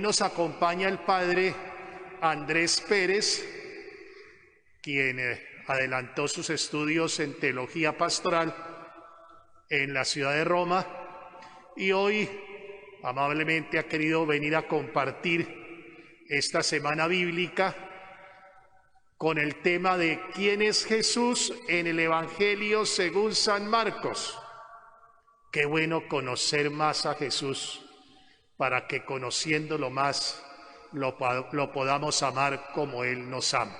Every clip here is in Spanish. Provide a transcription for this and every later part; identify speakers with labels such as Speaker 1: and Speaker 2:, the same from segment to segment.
Speaker 1: nos acompaña el padre Andrés Pérez, quien adelantó sus estudios en teología pastoral en la ciudad de Roma y hoy amablemente ha querido venir a compartir esta semana bíblica con el tema de ¿quién es Jesús en el Evangelio según San Marcos? Qué bueno conocer más a Jesús para que conociéndolo más lo podamos amar como Él nos ama.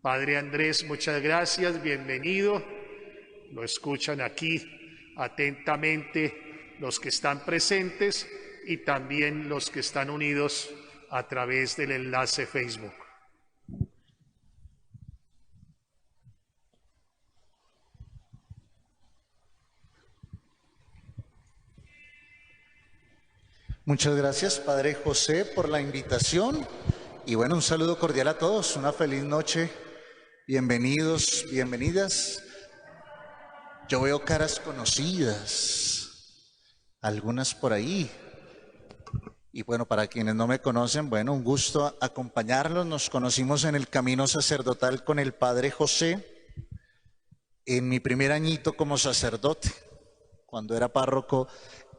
Speaker 1: Padre Andrés, muchas gracias, bienvenido. Lo escuchan aquí atentamente los que están presentes y también los que están unidos a través del enlace Facebook.
Speaker 2: Muchas gracias, Padre José, por la invitación y bueno, un saludo cordial a todos, una feliz noche, bienvenidos, bienvenidas. Yo veo caras conocidas, algunas por ahí. Y bueno, para quienes no me conocen, bueno, un gusto acompañarlos. Nos conocimos en el camino sacerdotal con el Padre José en mi primer añito como sacerdote, cuando era párroco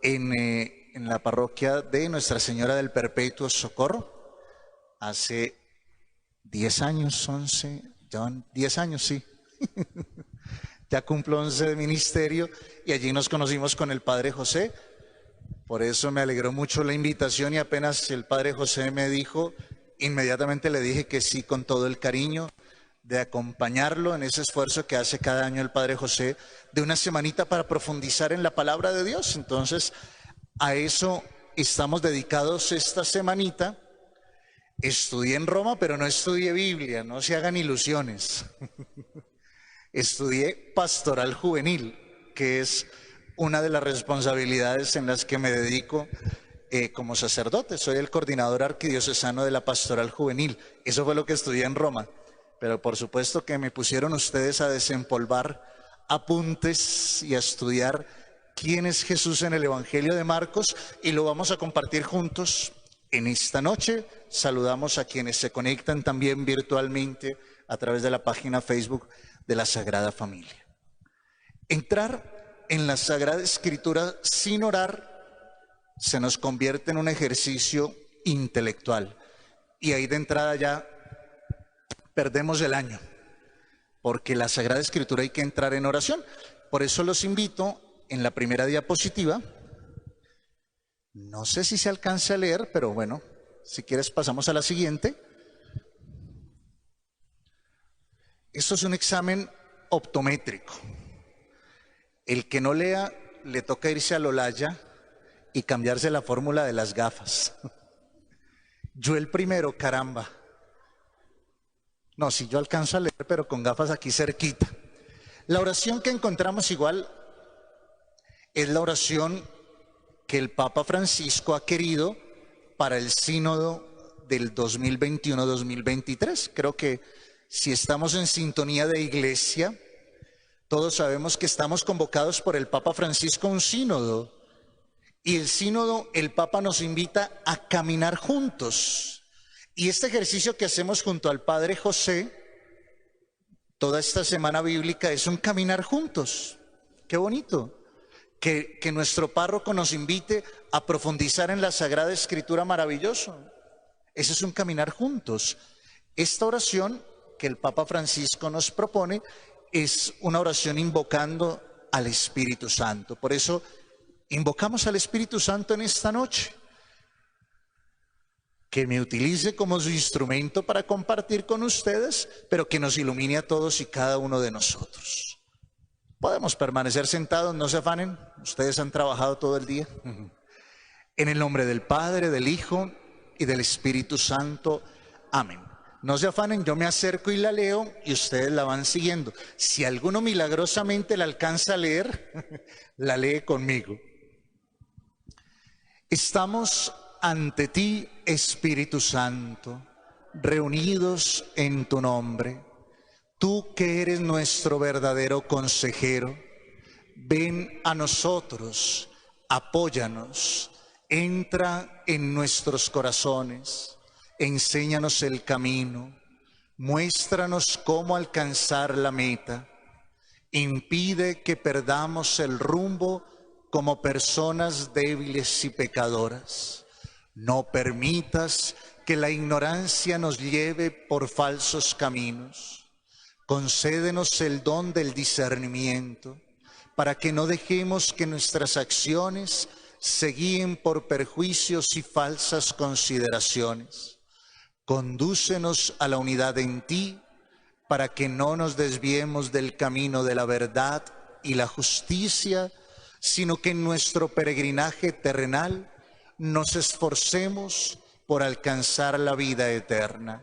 Speaker 2: en la parroquia de Nuestra Señora del Perpetuo Socorro, hace 10 años, 11, ya van 10 años, sí. Ya cumplo 11 de ministerio y allí nos conocimos con el Padre José. Por eso me alegró mucho la invitación y apenas el Padre José me dijo, inmediatamente le dije que sí con todo el cariño de acompañarlo en ese esfuerzo que hace cada año el Padre José de una semanita para profundizar en la palabra de Dios. Entonces, a eso estamos dedicados esta semanita. Estudié en Roma, pero no estudié Biblia, no se hagan ilusiones. Estudié pastoral juvenil, que es una de las responsabilidades en las que me dedico como sacerdote. Soy el coordinador arquidiocesano de la pastoral juvenil. Eso fue lo que estudié en Roma. Pero por supuesto que me pusieron ustedes a desempolvar apuntes y a estudiar quién es Jesús en el Evangelio de Marcos y lo vamos a compartir juntos en esta noche. Saludamos a quienes se conectan también virtualmente a través de la página Facebook de la Sagrada Familia. Entrar en la Sagrada Escritura sin orar se nos convierte en un ejercicio intelectual y ahí de entrada ya perdemos el año, porque la Sagrada Escritura hay que entrar en oración. Por eso los invito en la primera diapositiva. No sé si se alcanza a leer, pero bueno, si quieres pasamos a la siguiente. Esto es un examen optométrico. El que no lea le toca irse al Olaya y cambiarse la fórmula de las gafas. Yo el primero, caramba. No, si yo alcanzo a leer, pero con gafas aquí cerquita. La oración que encontramos igual es la oración que el Papa Francisco ha querido para el sínodo del 2021-2023. Creo que si estamos en sintonía de iglesia, todos sabemos que estamos convocados por el Papa Francisco a un sínodo. Y el sínodo, el Papa nos invita a caminar juntos. Y este ejercicio que hacemos junto al Padre José, toda esta semana bíblica, es un caminar juntos. ¡Qué bonito! Que nuestro párroco nos invite a profundizar en la Sagrada Escritura, maravilloso. Ese es un caminar juntos. Esta oración que el Papa Francisco nos propone es una oración invocando al Espíritu Santo. Por eso invocamos al Espíritu Santo en esta noche, que me utilice como su instrumento para compartir con ustedes, pero que nos ilumine a todos y cada uno de nosotros. Podemos permanecer sentados, no se afanen, ustedes han trabajado todo el día. En el nombre del Padre, del Hijo y del Espíritu Santo. Amén. No se afanen, yo me acerco y la leo y ustedes la van siguiendo. Si alguno milagrosamente la alcanza a leer, la lee conmigo. Estamos ante ti, Espíritu Santo, reunidos en tu nombre. Tú que eres nuestro verdadero consejero, ven a nosotros, apóyanos, entra en nuestros corazones, enséñanos el camino, muéstranos cómo alcanzar la meta, impide que perdamos el rumbo como personas débiles y pecadoras. No permitas que la ignorancia nos lleve por falsos caminos. Concédenos el don del discernimiento para que no dejemos que nuestras acciones se guíen por perjuicios y falsas consideraciones. Condúcenos a la unidad en ti para que no nos desviemos del camino de la verdad y la justicia, sino que en nuestro peregrinaje terrenal nos esforcemos por alcanzar la vida eterna.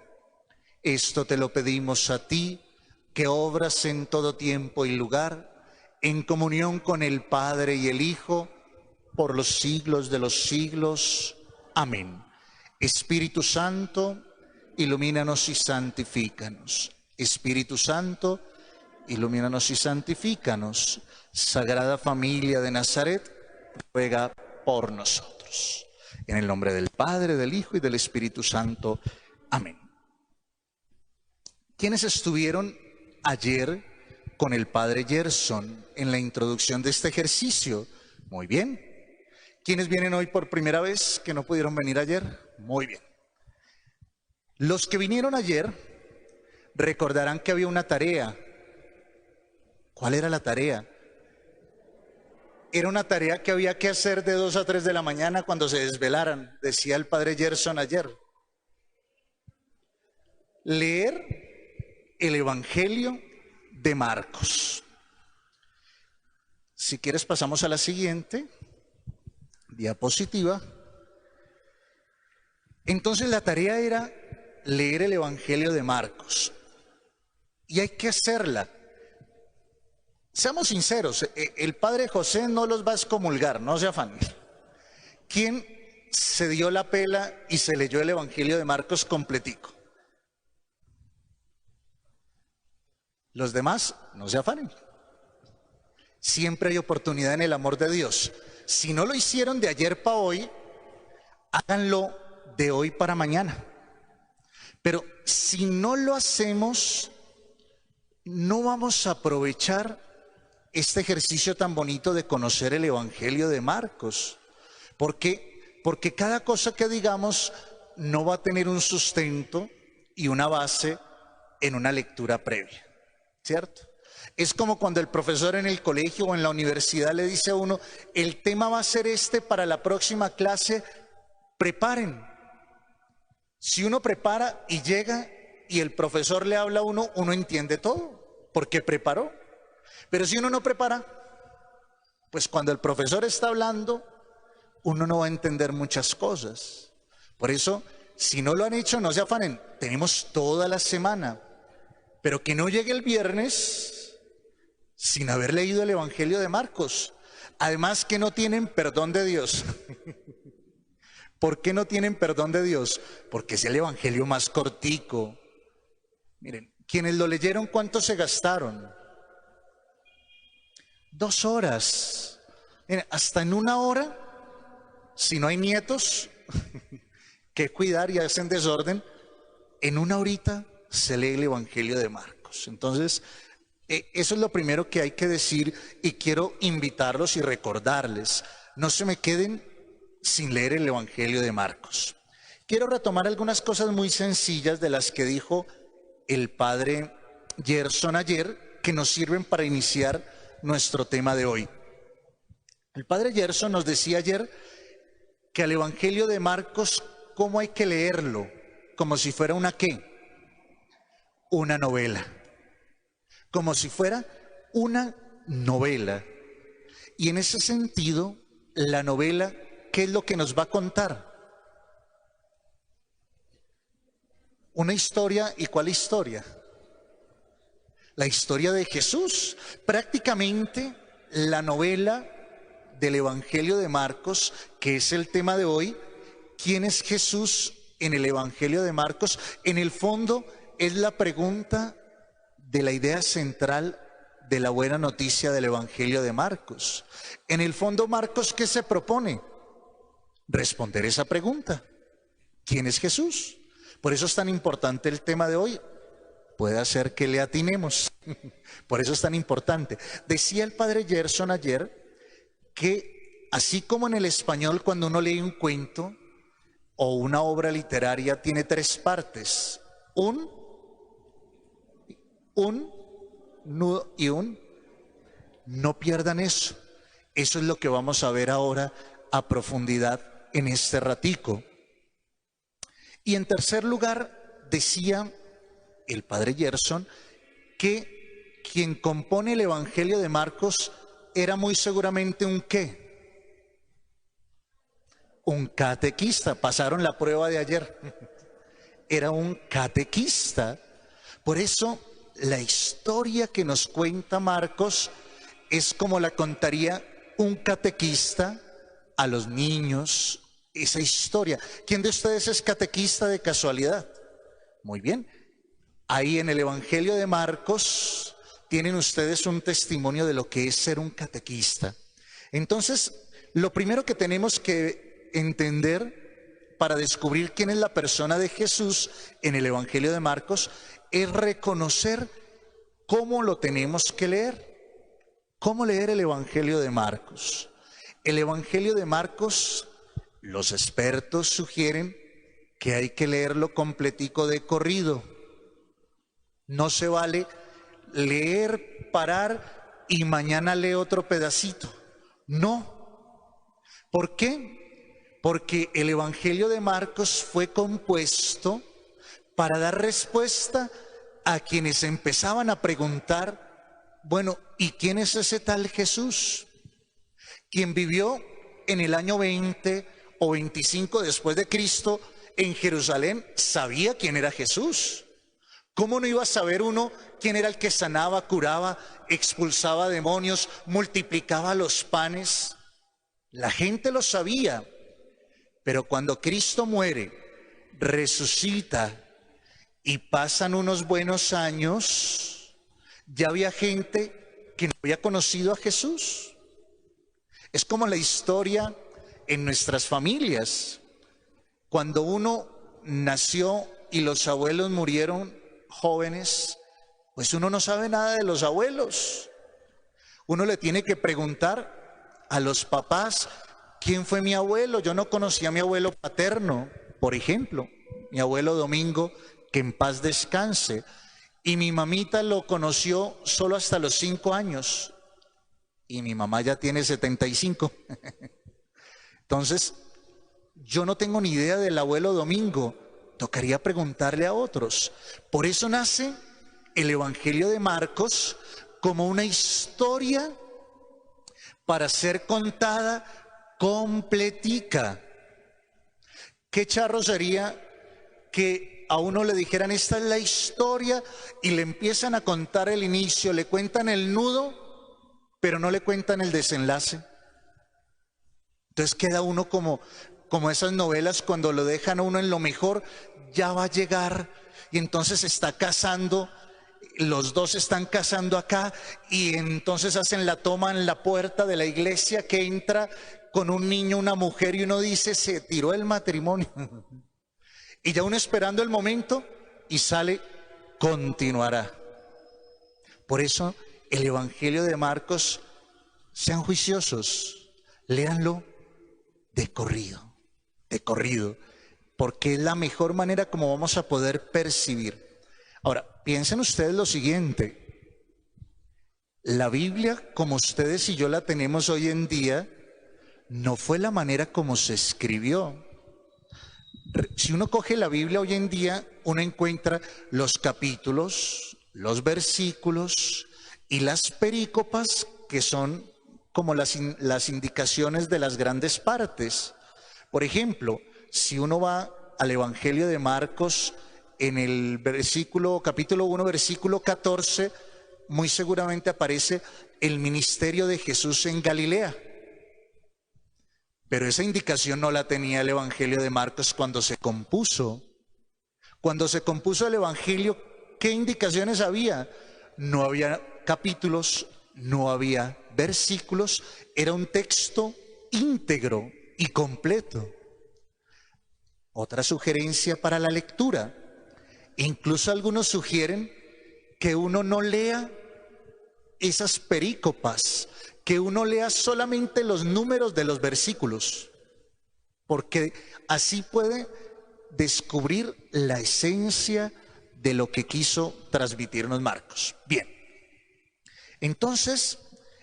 Speaker 2: Esto te lo pedimos a ti, que obras en todo tiempo y lugar, en comunión con el Padre y el Hijo, por los siglos de los siglos. Amén. Espíritu Santo, ilumínanos y santifícanos. Espíritu Santo, ilumínanos y santifícanos. Sagrada Familia de Nazaret, ruega por nosotros. En el nombre del Padre, del Hijo y del Espíritu Santo. Amén. ¿Quiénes estuvieron ayer con el Padre Gerson en la introducción de este ejercicio? Muy bien. ¿Quiénes vienen hoy por primera vez que no pudieron venir ayer? Muy bien. Los que vinieron ayer recordarán que había una tarea. ¿Cuál era la tarea? Era una tarea que había que hacer de 2 a 3 de la mañana cuando se desvelaran, decía el Padre Gerson ayer. Leer el Evangelio de Marcos. Si quieres pasamos a la siguiente diapositiva. Entonces la tarea era leer el Evangelio de Marcos. Y hay que hacerla. Seamos sinceros, el Padre José no los va a excomulgar, no se afanen. ¿Quién se dio la pela y se leyó el Evangelio de Marcos completico? Los demás, no se afanen. Siempre hay oportunidad en el amor de Dios. Si no lo hicieron de ayer para hoy, háganlo de hoy para mañana. Pero si no lo hacemos, no vamos a aprovechar este ejercicio tan bonito de conocer el Evangelio de Marcos. ¿Por qué? Porque cada cosa que digamos no va a tener un sustento y una base en una lectura previa, ¿cierto? Es como cuando el profesor en el colegio o en la universidad le dice a uno, el tema va a ser este para la próxima clase, preparen. Si uno prepara y llega y el profesor le habla a uno, uno entiende todo, porque preparó. Pero si uno no prepara, pues cuando el profesor está hablando, uno no va a entender muchas cosas. Por eso, si no lo han hecho, no se afanen. Tenemos toda la semana, pero que no llegue el viernes sin haber leído el Evangelio de Marcos. Además que no tienen perdón de Dios. ¿Por qué no tienen perdón de Dios? Porque es el Evangelio más cortico. Miren, quienes lo leyeron, ¿cuánto se gastaron? 2 horas. Miren, hasta en 1 hora, si no hay nietos que cuidar y hacen desorden, en 1 horita se lee el Evangelio de Marcos. Entonces, eso es lo primero que hay que decir y quiero invitarlos y recordarles. No se me queden sin leer el Evangelio de Marcos. Quiero retomar algunas cosas muy sencillas de las que dijo el Padre Gerson ayer, que nos sirven para iniciar nuestro tema de hoy. El Padre Gerson nos decía ayer que al Evangelio de Marcos, ¿cómo hay que leerlo? Como si fuera una ¿qué? Una novela. Como si fuera una novela. Y en ese sentido, la novela, ¿qué es lo que nos va a contar? Una historia. ¿Y cuál historia? La historia de Jesús. Prácticamente la novela del Evangelio de Marcos, que es el tema de hoy. ¿Quién es Jesús en el Evangelio de Marcos? En el fondo es la pregunta de la idea central de la buena noticia del Evangelio de Marcos. En el fondo, Marcos, ¿qué se propone? responder esa pregunta. ¿Quién es Jesús? Por eso es tan importante el tema de hoy. Puede hacer que le atinemos. Por eso es tan importante. Decía el padre Gerson ayer que así como en el español cuando uno lee un cuento o una obra literaria tiene tres partes, un nudo y un, no pierdan eso. Eso es lo que vamos a ver ahora a profundidad en este ratico. Y en tercer lugar, decía el padre Gerson que quien compone el Evangelio de Marcos era muy seguramente un ¿qué? Un catequista. Pasaron la prueba de ayer. Era un catequista. Por eso la historia que nos cuenta Marcos es como la contaría un catequista a los niños. Esa historia. ¿Quién de ustedes es catequista de casualidad? Muy bien. Ahí en el Evangelio de Marcos tienen ustedes un testimonio de lo que es ser un catequista. Entonces, lo primero que tenemos que entender para descubrir quién es la persona de Jesús en el Evangelio de Marcos es reconocer cómo lo tenemos que leer. ¿Cómo leer el Evangelio de Marcos? El Evangelio de Marcos, los expertos sugieren que hay que leerlo completico de corrido. No se vale leer, parar y mañana lee otro pedacito. No. ¿Por qué? Porque el Evangelio de Marcos fue compuesto para dar respuesta a quienes empezaban a preguntar, bueno, ¿y quién es ese tal Jesús? Quien vivió en el año 20 o 25 después de Cristo en Jerusalén sabía quién era Jesús. ¿Cómo no iba a saber uno quién era el que sanaba, curaba, expulsaba demonios, multiplicaba los panes? La gente lo sabía, pero cuando Cristo muere, resucita y pasan unos buenos años, ya había gente que no había conocido a Jesús. Es como la historia en nuestras familias. Cuando uno nació y los abuelos murieron jóvenes, pues uno no sabe nada de los abuelos. Uno le tiene que preguntar a los papás, ¿quién fue mi abuelo? Yo no conocía a mi abuelo paterno, por ejemplo, mi abuelo Domingo, que en paz descanse, y mi mamita lo conoció solo hasta los 5 años, y mi mamá ya tiene 75. Entonces, yo no tengo ni idea del abuelo Domingo, tocaría preguntarle a otros. Por eso nace el Evangelio de Marcos como una historia para ser contada completica. Qué charro sería que a uno le dijeran, esta es la historia, y le empiezan a contar el inicio, le cuentan el nudo, pero no le cuentan el desenlace. Entonces queda uno como esas novelas cuando lo dejan a uno en lo mejor, ya va a llegar, y entonces está casando, los dos están casando acá, y entonces hacen la toma en la puerta de la iglesia que entra con un niño, una mujer, y uno dice, se tiró el matrimonio. Y ya uno esperando el momento, y sale, continuará. Por eso el Evangelio de Marcos, sean juiciosos, léanlo de corrido, porque es la mejor manera como vamos a poder percibir. Ahora, piensen ustedes lo siguiente, la Biblia como ustedes y yo la tenemos hoy en día, no fue la manera como se escribió. Si uno coge la Biblia hoy en día, uno encuentra los capítulos, los versículos y las perícopas, que son como las indicaciones de las grandes partes. Por ejemplo, si uno va al Evangelio de Marcos, en el capítulo 1, versículo 14, muy seguramente aparece el ministerio de Jesús en Galilea. Pero esa indicación no la tenía el Evangelio de Marcos cuando se compuso. Cuando se compuso el Evangelio, ¿qué indicaciones había? No había capítulos, no había versículos, era un texto íntegro y completo. Otra sugerencia para la lectura. Incluso algunos sugieren que uno no lea esas perícopas, que uno lea solamente los números de los versículos, porque así puede descubrir la esencia de lo que quiso transmitirnos Marcos. Bien, entonces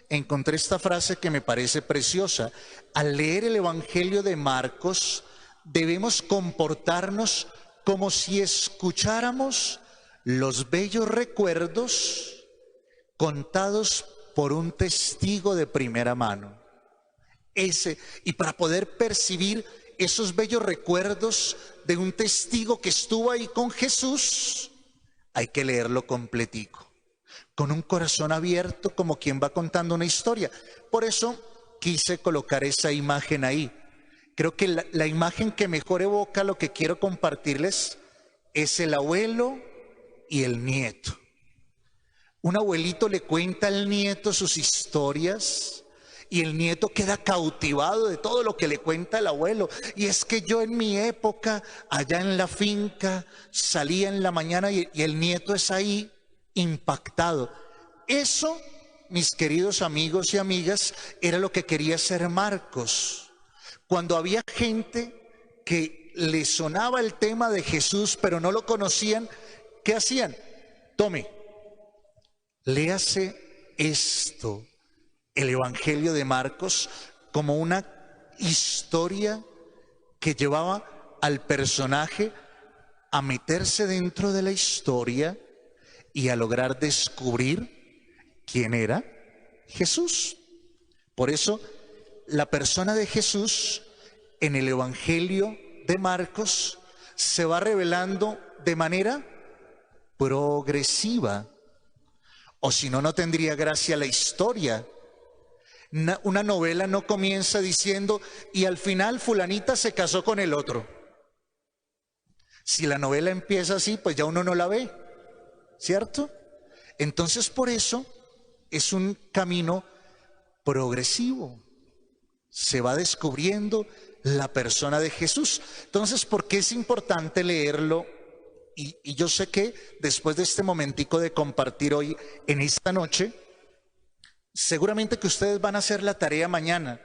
Speaker 2: encontré esta frase que me parece preciosa. Al leer el Evangelio de Marcos, debemos comportarnos como si escucháramos los bellos recuerdos contados por un testigo de primera mano. Y para poder percibir esos bellos recuerdos de un testigo que estuvo ahí con Jesús, hay que leerlo completico, con un corazón abierto, como quien va contando una historia. Por eso quise colocar esa imagen ahí. Creo que la imagen que mejor evoca lo que quiero compartirles es el abuelo y el nieto. Un abuelito le cuenta al nieto sus historias y el nieto queda cautivado de todo lo que le cuenta el abuelo. Y es que yo en mi época, allá en la finca, salía en la mañana y el nieto es ahí impactado. Eso, mis queridos amigos y amigas, era lo que quería hacer Marcos. Cuando había gente que le sonaba el tema de Jesús, pero no lo conocían, ¿qué hacían? Tome, léase esto, el Evangelio de Marcos, como una historia que llevaba al personaje a meterse dentro de la historia y a lograr descubrir quién era Jesús. Por eso, la persona de Jesús en el Evangelio de Marcos se va revelando de manera progresiva. O si no, no tendría gracia la historia. Una novela no comienza diciendo, y al final fulanita se casó con el otro. Si la novela empieza así, pues ya uno no la ve, ¿cierto? Entonces, por eso es un camino progresivo. Se va descubriendo la persona de Jesús. Entonces, ¿por qué es importante leerlo? Y yo sé que después de este momentico de compartir hoy, en esta noche, seguramente que ustedes van a hacer la tarea mañana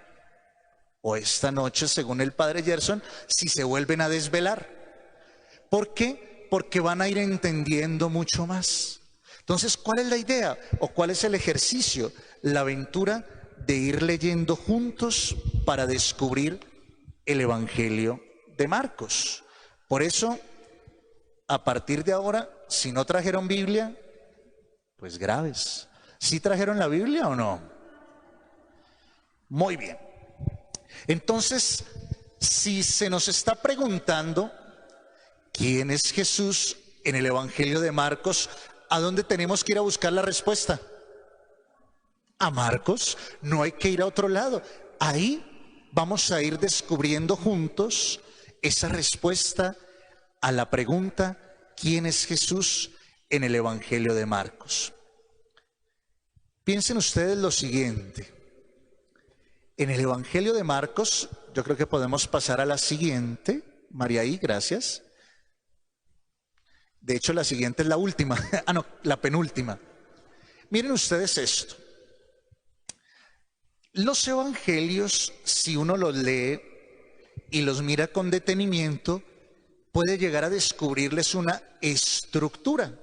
Speaker 2: o esta noche, según el padre Gerson, si se vuelven a desvelar. ¿Por qué? Porque van a ir entendiendo mucho más. Entonces, ¿cuál es la idea o cuál es el ejercicio? La aventura de ir leyendo juntos para descubrir el Evangelio de Marcos. Por eso, a partir de ahora, si no trajeron Biblia, pues graves. ¿Sí trajeron la Biblia o no? Muy bien. Entonces, si se nos está preguntando quién es Jesús en el Evangelio de Marcos, ¿a dónde tenemos que ir a buscar la respuesta? A Marcos. No hay que ir a otro lado. Ahí vamos a ir descubriendo juntos esa respuesta a la pregunta, ¿quién es Jesús en el Evangelio de Marcos? Piensen ustedes lo siguiente. En el Evangelio de Marcos, yo creo que podemos pasar a la siguiente. Mariaí, gracias. De hecho, la siguiente es la última. No, la penúltima. Miren ustedes esto. Los evangelios, si uno los lee y los mira con detenimiento, puede llegar a descubrirles una estructura.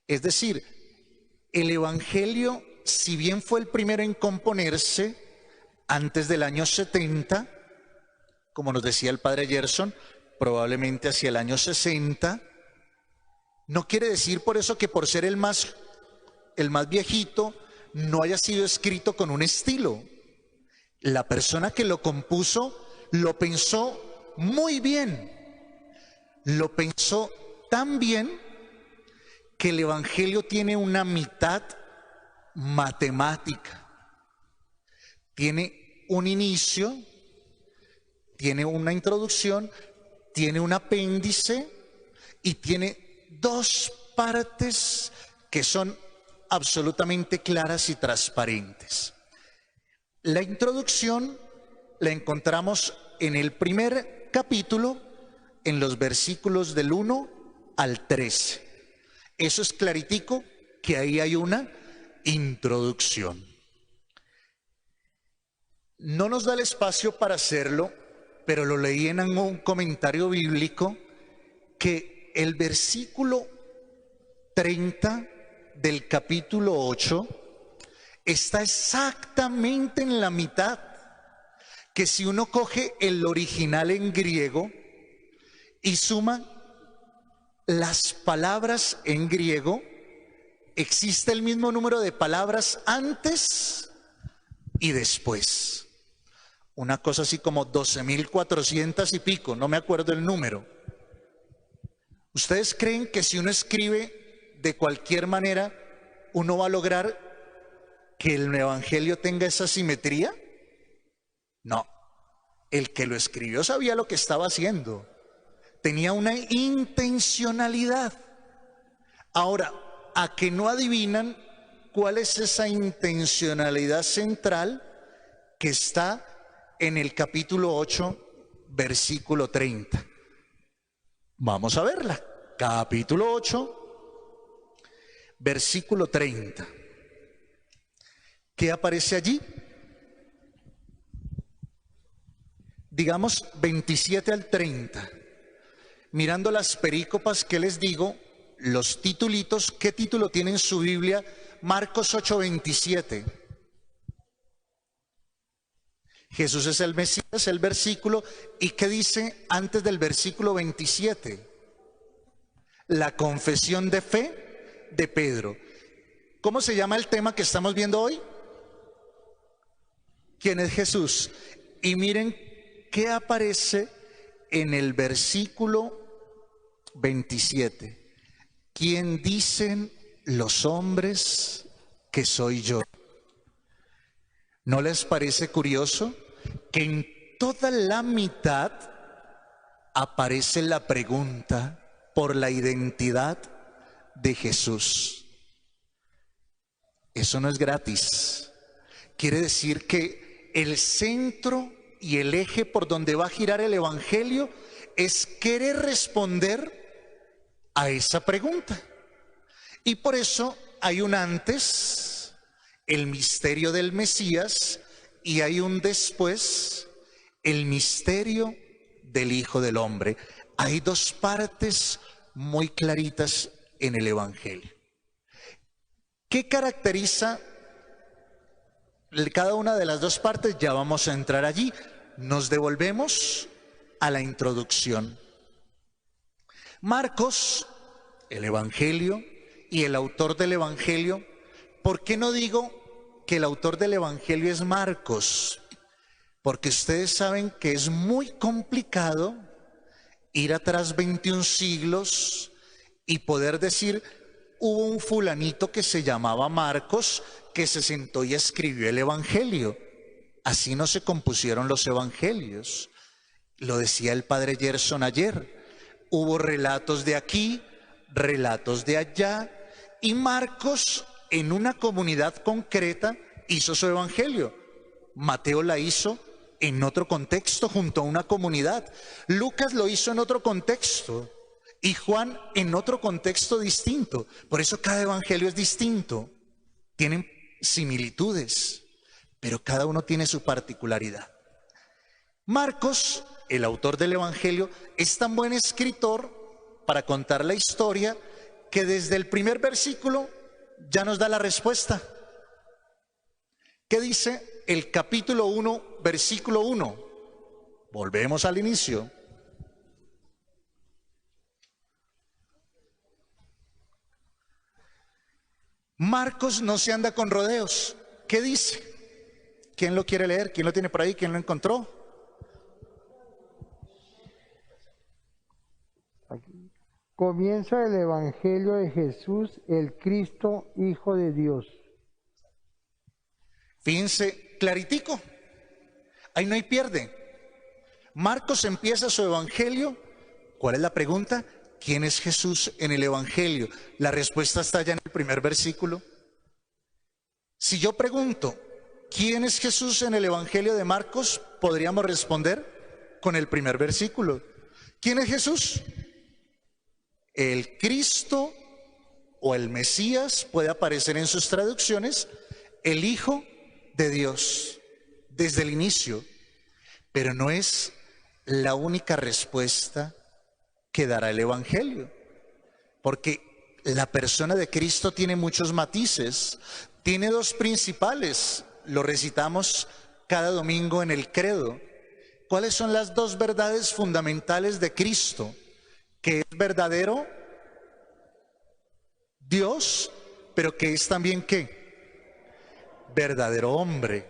Speaker 2: Es decir, el Evangelio, si bien fue el primero en componerse antes del año 70, como nos decía el padre Gerson, probablemente hacia el año 60, no quiere decir por eso que por ser el más viejito no haya sido escrito con un estilo. La persona que lo compuso lo pensó muy bien. Lo pensó tan bien que el Evangelio tiene una mitad matemática. Tiene un inicio, tiene una introducción, tiene un apéndice y tiene dos partes que son absolutamente claras y transparentes. La introducción la encontramos en el primer capítulo, en los versículos del 1 al 13. Eso es claritico, que ahí hay una introducción. No nos da el espacio para hacerlo, pero lo leí en un comentario bíblico que el versículo 30 del capítulo 8 está exactamente en la mitad, que si uno coge el original en griego y suma las palabras en griego, existe el mismo número de palabras antes y después. Una cosa así como 12.400 y pico, no me acuerdo el número. ¿Ustedes creen que si uno escribe de cualquier manera, uno va a lograr que el evangelio tenga esa simetría? No. El que lo escribió sabía lo que estaba haciendo. Tenía una intencionalidad. Ahora, ¿a que no adivinan cuál es esa intencionalidad central que está en el capítulo 8, versículo 30? Vamos a verla. Capítulo 8, versículo 30. ¿Qué aparece allí? Digamos 27 al 30. Mirando las perícopas que les digo, los titulitos, ¿qué título tiene en su Biblia? Marcos 8:27. Jesús es el Mesías, el versículo. ¿Y qué dice antes del versículo 27? La confesión de fe de Pedro. ¿Cómo se llama el tema que estamos viendo hoy? ¿Quién es Jesús? Y miren qué aparece en el versículo 27. ¿Quién dicen los hombres que soy yo? ¿No les parece curioso que en toda la mitad aparece la pregunta por la identidad de Jesús? Eso no es gratis. Quiere decir que el centro y el eje por donde va a girar el evangelio es querer responder a esa pregunta. Y por eso hay un antes, el misterio del Mesías, y hay un después, el misterio del Hijo del Hombre. Hay dos partes muy claritas en el evangelio. ¿Qué caracteriza cada una de las dos partes? Ya vamos a entrar allí. Nos devolvemos a la introducción. Marcos, el evangelio y el autor del evangelio. ¿Por qué no digo que el autor del evangelio es Marcos? Porque ustedes saben que es muy complicado ir atrás 21 siglos y poder decir: hubo un fulanito que se llamaba Marcos que se sentó y escribió el evangelio. Así no se compusieron los evangelios. Lo decía el padre Gerson ayer. Hubo relatos de aquí, relatos de allá, y Marcos en una comunidad concreta hizo su evangelio. Mateo la hizo en otro contexto junto a una comunidad. Lucas lo hizo en otro contexto y Juan en otro contexto distinto. Por eso cada evangelio es distinto. Tienen similitudes, pero cada uno tiene su particularidad. Marcos, el autor del evangelio, es tan buen escritor para contar la historia que desde el primer versículo ya nos da la respuesta. ¿Qué dice el capítulo 1, versículo 1? Volvemos al inicio. Marcos no se anda con rodeos. ¿Qué dice? ¿Quién lo quiere leer? ¿Quién lo tiene por ahí? ¿Quién lo encontró?
Speaker 3: Aquí. Comienza el evangelio de Jesús, el Cristo, Hijo de Dios.
Speaker 2: Fíjense, claritico. Ahí no hay pierde. Marcos empieza su evangelio. ¿Cuál es la pregunta? ¿Quién es Jesús en el evangelio? La respuesta está ya en el primer versículo. Si yo pregunto, ¿quién es Jesús en el evangelio de Marcos? Podríamos responder con el primer versículo. ¿Quién es Jesús? El Cristo o el Mesías, puede aparecer en sus traducciones, el Hijo de Dios, desde el inicio. Pero no es la única respuesta que dará el Evangelio, porque la persona de Cristo tiene muchos matices. Tiene dos principales, lo recitamos cada domingo en el credo. ¿Cuáles son las dos verdades fundamentales de Cristo? Que es verdadero Dios, pero que es también ¿qué? Verdadero hombre.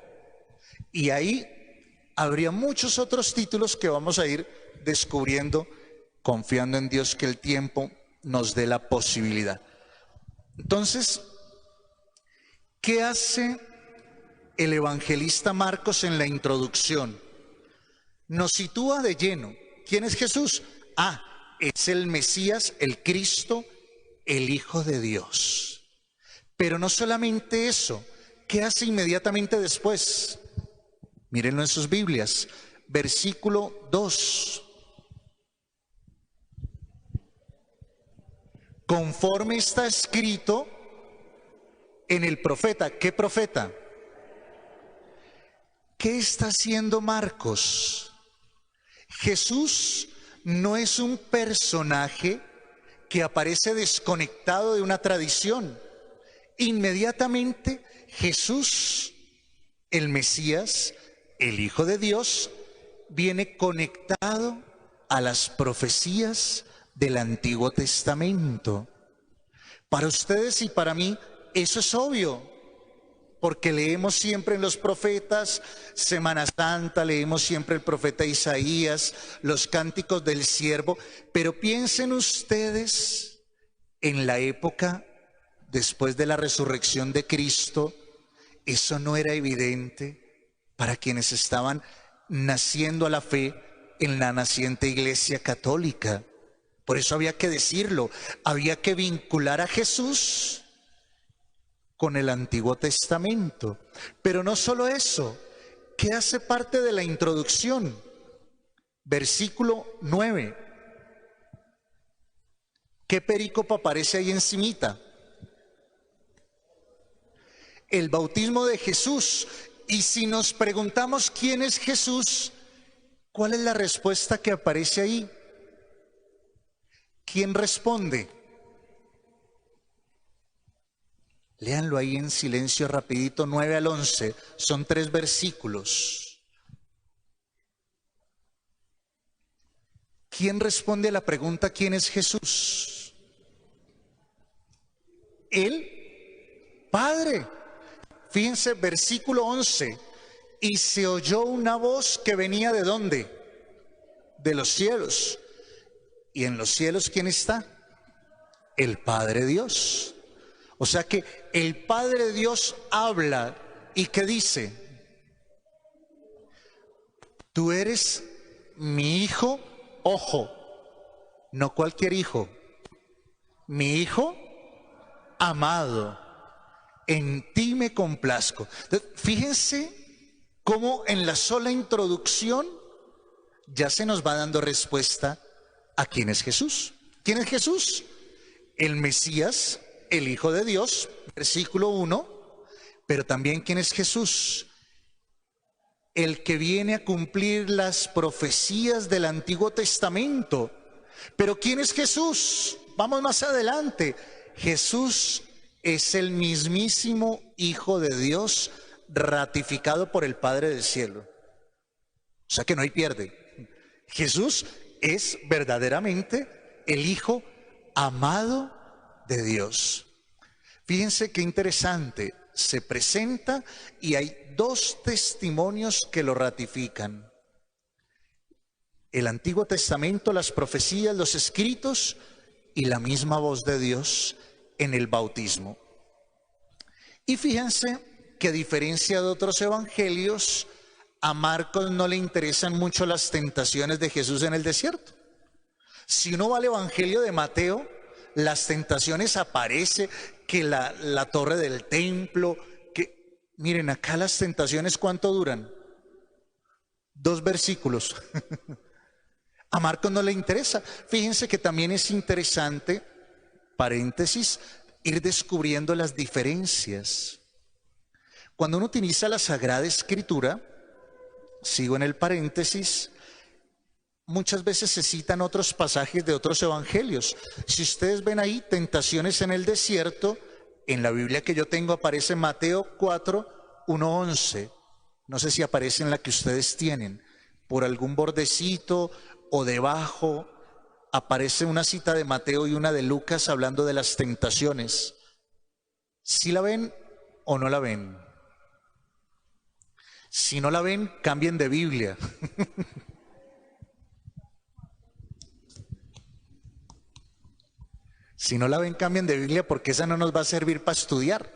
Speaker 2: Y ahí habría muchos otros títulos que vamos a ir descubriendo, confiando en Dios que el tiempo nos dé la posibilidad. Entonces, ¿qué hace el evangelista Marcos en la introducción? Nos sitúa de lleno. ¿Quién es Jesús? Es el Mesías, el Cristo, el Hijo de Dios. Pero no solamente eso, ¿qué hace inmediatamente después? Mírenlo en sus Biblias, versículo 2. Conforme está escrito en el profeta. ¿Qué profeta? ¿Qué está haciendo Marcos? Jesús no es un personaje que aparece desconectado de una tradición. Inmediatamente Jesús, el Mesías, el Hijo de Dios, viene conectado a las profecías del Antiguo Testamento. Para ustedes y para mí eso es obvio, porque leemos siempre en los profetas, Semana Santa, leemos siempre el profeta Isaías, los cánticos del siervo, pero piensen ustedes en la época después de la resurrección de Cristo, eso no era evidente para quienes estaban naciendo a la fe en la naciente Iglesia Católica. Por eso había que decirlo, había que vincular a Jesús con el Antiguo Testamento. Pero no solo eso, ¿qué hace parte de la introducción? Versículo 9. ¿Qué perícope aparece ahí encimita? El bautismo de Jesús. Y si nos preguntamos quién es Jesús, ¿cuál es la respuesta que aparece ahí? ¿Quién responde? Léanlo ahí en silencio rapidito, 9 al 11, son 3 versículos. ¿Quién responde a la pregunta quién es Jesús? El Padre. Fíjense, versículo 11, y se oyó una voz que venía ¿de dónde? De los cielos. ¿Y en los cielos quién está? El Padre Dios. O sea que el Padre Dios habla y ¿qué dice? Tú eres mi hijo, ojo, no cualquier hijo, mi hijo amado, en ti me complazco. Entonces, fíjense cómo en la sola introducción ya se nos va dando respuesta a quién es Jesús. ¿Quién es Jesús? El Mesías, el Hijo de Dios, versículo 1, pero también ¿quién es Jesús? El que viene a cumplir las profecías del Antiguo Testamento. Pero ¿quién es Jesús? Vamos más adelante. Jesús es el mismísimo Hijo de Dios ratificado por el Padre del cielo. O sea que no hay pierde. Jesús es verdaderamente el Hijo amado de Dios. Fíjense qué interesante, se presenta y hay 2 testimonios que lo ratifican. El Antiguo Testamento, las profecías, los escritos y la misma voz de Dios en el bautismo. Y fíjense que a diferencia de otros evangelios, a Marcos no le interesan mucho las tentaciones de Jesús en el desierto. Si uno va al evangelio de Mateo, las tentaciones aparece que la torre del templo, que miren acá las tentaciones ¿cuánto duran? 2 versículos. A Marcos no le interesa. Fíjense que también es interesante, paréntesis, ir descubriendo las diferencias. Cuando uno utiliza la Sagrada Escritura, sigo en el paréntesis, muchas veces se citan otros pasajes de otros evangelios. Si ustedes ven ahí, tentaciones en el desierto, en la Biblia que yo tengo aparece Mateo 4, 1, 11. No sé si aparece en la que ustedes tienen. Por algún bordecito o debajo aparece una cita de Mateo y una de Lucas hablando de las tentaciones. ¿Sí la ven o no la ven? Si no la ven, cambien de Biblia. Si no la ven, cambien de Biblia, porque esa no nos va a servir para estudiar.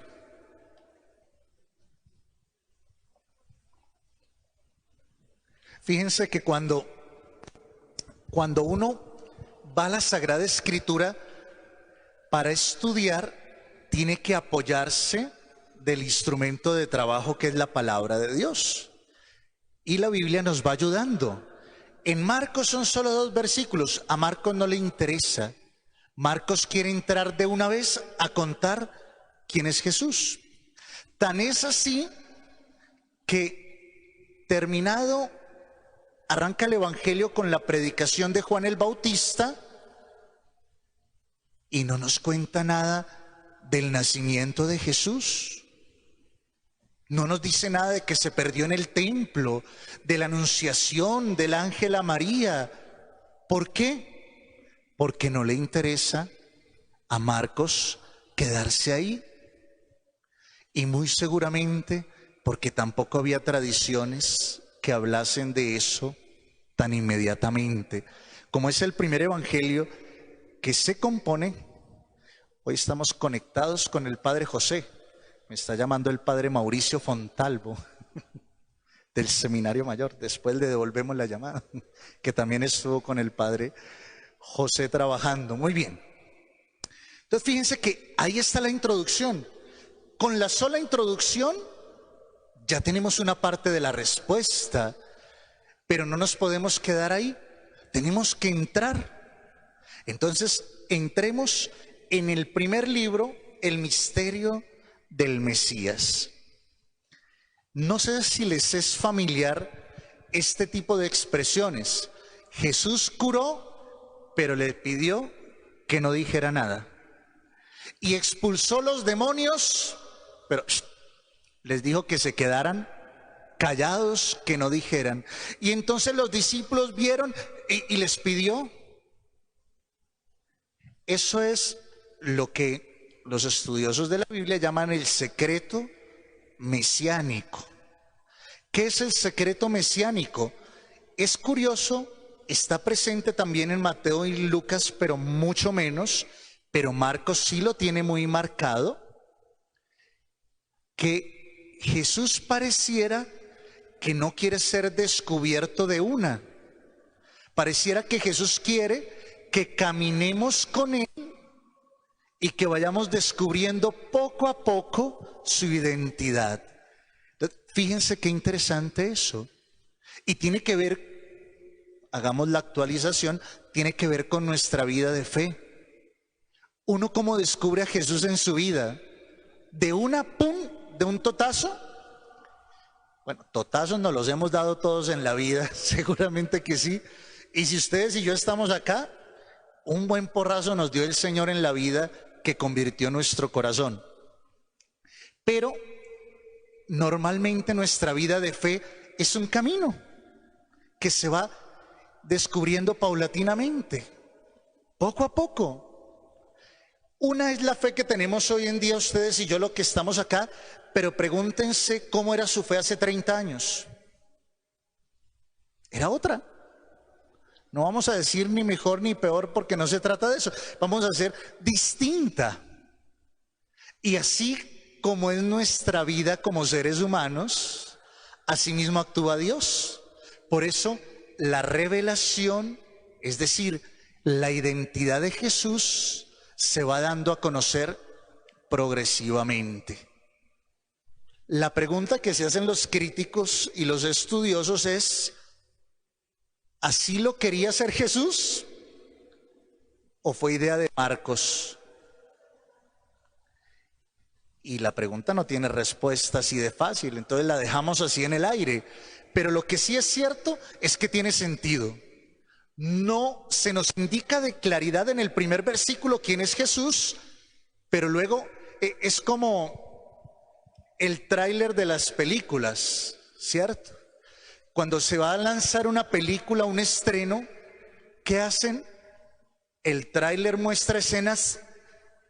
Speaker 2: Fíjense que cuando uno va a la Sagrada Escritura para estudiar, tiene que apoyarse del instrumento de trabajo que es la palabra de Dios. Y la Biblia nos va ayudando. En Marcos son solo 2 versículos. A Marcos no le interesa. Marcos quiere entrar de una vez a contar quién es Jesús. Tan es así que terminado, arranca el Evangelio con la predicación de Juan el Bautista y no nos cuenta nada del nacimiento de Jesús. No nos dice nada de que se perdió en el templo, de la anunciación del ángel a María. ¿Por qué? Porque no le interesa a Marcos quedarse ahí. Y muy seguramente porque tampoco había tradiciones que hablasen de eso tan inmediatamente. Como es el primer evangelio que se compone, hoy estamos conectados con el Padre José. Me está llamando el Padre Mauricio Fontalvo del Seminario Mayor. Después le devolvemos la llamada, que también estuvo con el Padre José trabajando. Muy bien. Entonces fíjense que ahí está la introducción. Con la sola introducción ya tenemos una parte de la respuesta, pero no nos podemos quedar ahí. Tenemos que entrar. Entonces entremos en el primer libro, el misterio del Mesías. No sé si les es familiar este tipo de expresiones. Jesús curó, pero le pidió que no dijera nada. Y expulsó los demonios, pero les dijo que se quedaran callados, que no dijeran. Y entonces los discípulos vieron y les pidió. Eso es lo que los estudiosos de la Biblia llaman el secreto mesiánico. ¿Qué es el secreto mesiánico? Es curioso, está presente también en Mateo y Lucas, pero mucho menos, pero Marcos sí lo tiene muy marcado, que Jesús pareciera que no quiere ser descubierto de una. Pareciera que Jesús quiere que caminemos con Él y que vayamos descubriendo poco a poco su identidad. Entonces, fíjense qué interesante eso. Y tiene que ver, hagamos la actualización, tiene que ver con nuestra vida de fe. Uno cómo descubre a Jesús en su vida. De una pum, de un totazo. Bueno, totazos nos los hemos dado todos en la vida, seguramente que sí. Y si ustedes y yo estamos acá, un buen porrazo nos dio el Señor en la vida que convirtió nuestro corazón. Pero normalmente nuestra vida de fe es un camino que se va descubriendo paulatinamente, poco a poco. Una es la fe que tenemos hoy en día ustedes y yo, lo que estamos acá, pero pregúntense cómo era su fe hace 30 años. Era otra. No vamos a decir ni mejor ni peor porque no se trata de eso. Vamos a ser distinta. Y así como es nuestra vida como seres humanos, así mismo actúa Dios. Por eso la revelación, es decir, la identidad de Jesús, se va dando a conocer progresivamente. La pregunta que se hacen los críticos y los estudiosos es: ¿Así lo quería hacer Jesús? ¿O fue idea de Marcos? Y la pregunta no tiene respuesta así de fácil, entonces la dejamos así en el aire. Pero lo que sí es cierto es que tiene sentido. No se nos indica de claridad en el primer versículo quién es Jesús, pero luego es como el tráiler de las películas, ¿cierto? Cuando se va a lanzar una película, un estreno, ¿qué hacen? El tráiler muestra escenas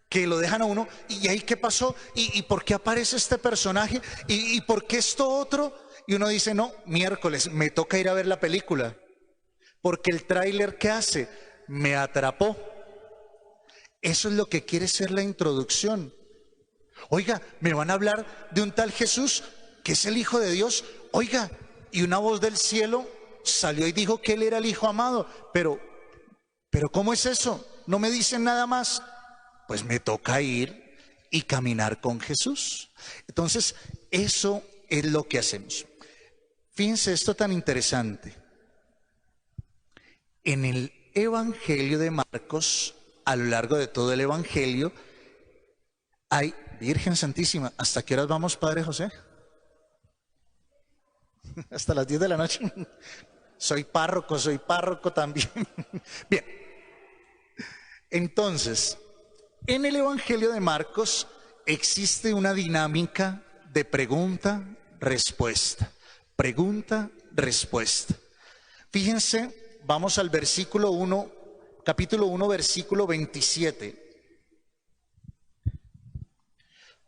Speaker 2: que lo dejan a uno, ¿y ahí qué pasó? ¿Y por qué aparece este personaje? ¿Y por qué esto otro? Y uno dice, no, miércoles, me toca ir a ver la película, porque el tráiler, ¿qué hace? Me atrapó. Eso es lo que quiere ser la introducción. Oiga, me van a hablar de un tal Jesús, que es el Hijo de Dios. Oiga, y una voz del cielo salió y dijo que él era el Hijo amado. Pero ¿cómo es eso? No me dicen nada más. Pues me toca ir y caminar con Jesús. Entonces, eso es lo que hacemos. Fíjense esto tan interesante. En el Evangelio de Marcos, a lo largo de todo el Evangelio, hay, Virgen Santísima, ¿hasta qué horas vamos, Padre José? Hasta las 10 de la noche. Soy párroco también. Bien. Entonces, en el Evangelio de Marcos existe una dinámica de pregunta-respuesta. Pregunta-respuesta. Fíjense, vamos al versículo 1, capítulo 1, versículo 27.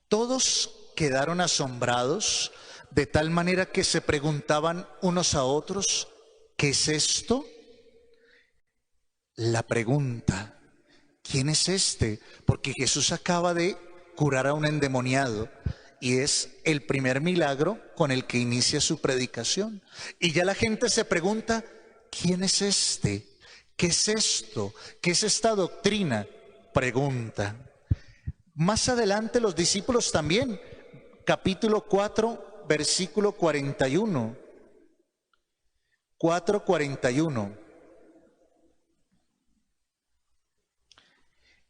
Speaker 2: Todos quedaron asombrados de tal manera que se preguntaban unos a otros, ¿qué es esto? La pregunta, ¿quién es este? Porque Jesús acaba de curar a un endemoniado y es el primer milagro con el que inicia su predicación. Y ya la gente se pregunta, ¿quién es este? ¿Qué es esto? ¿Qué es esta doctrina? Pregunta. Más adelante los discípulos también, capítulo 4, versículo 41. 4:41.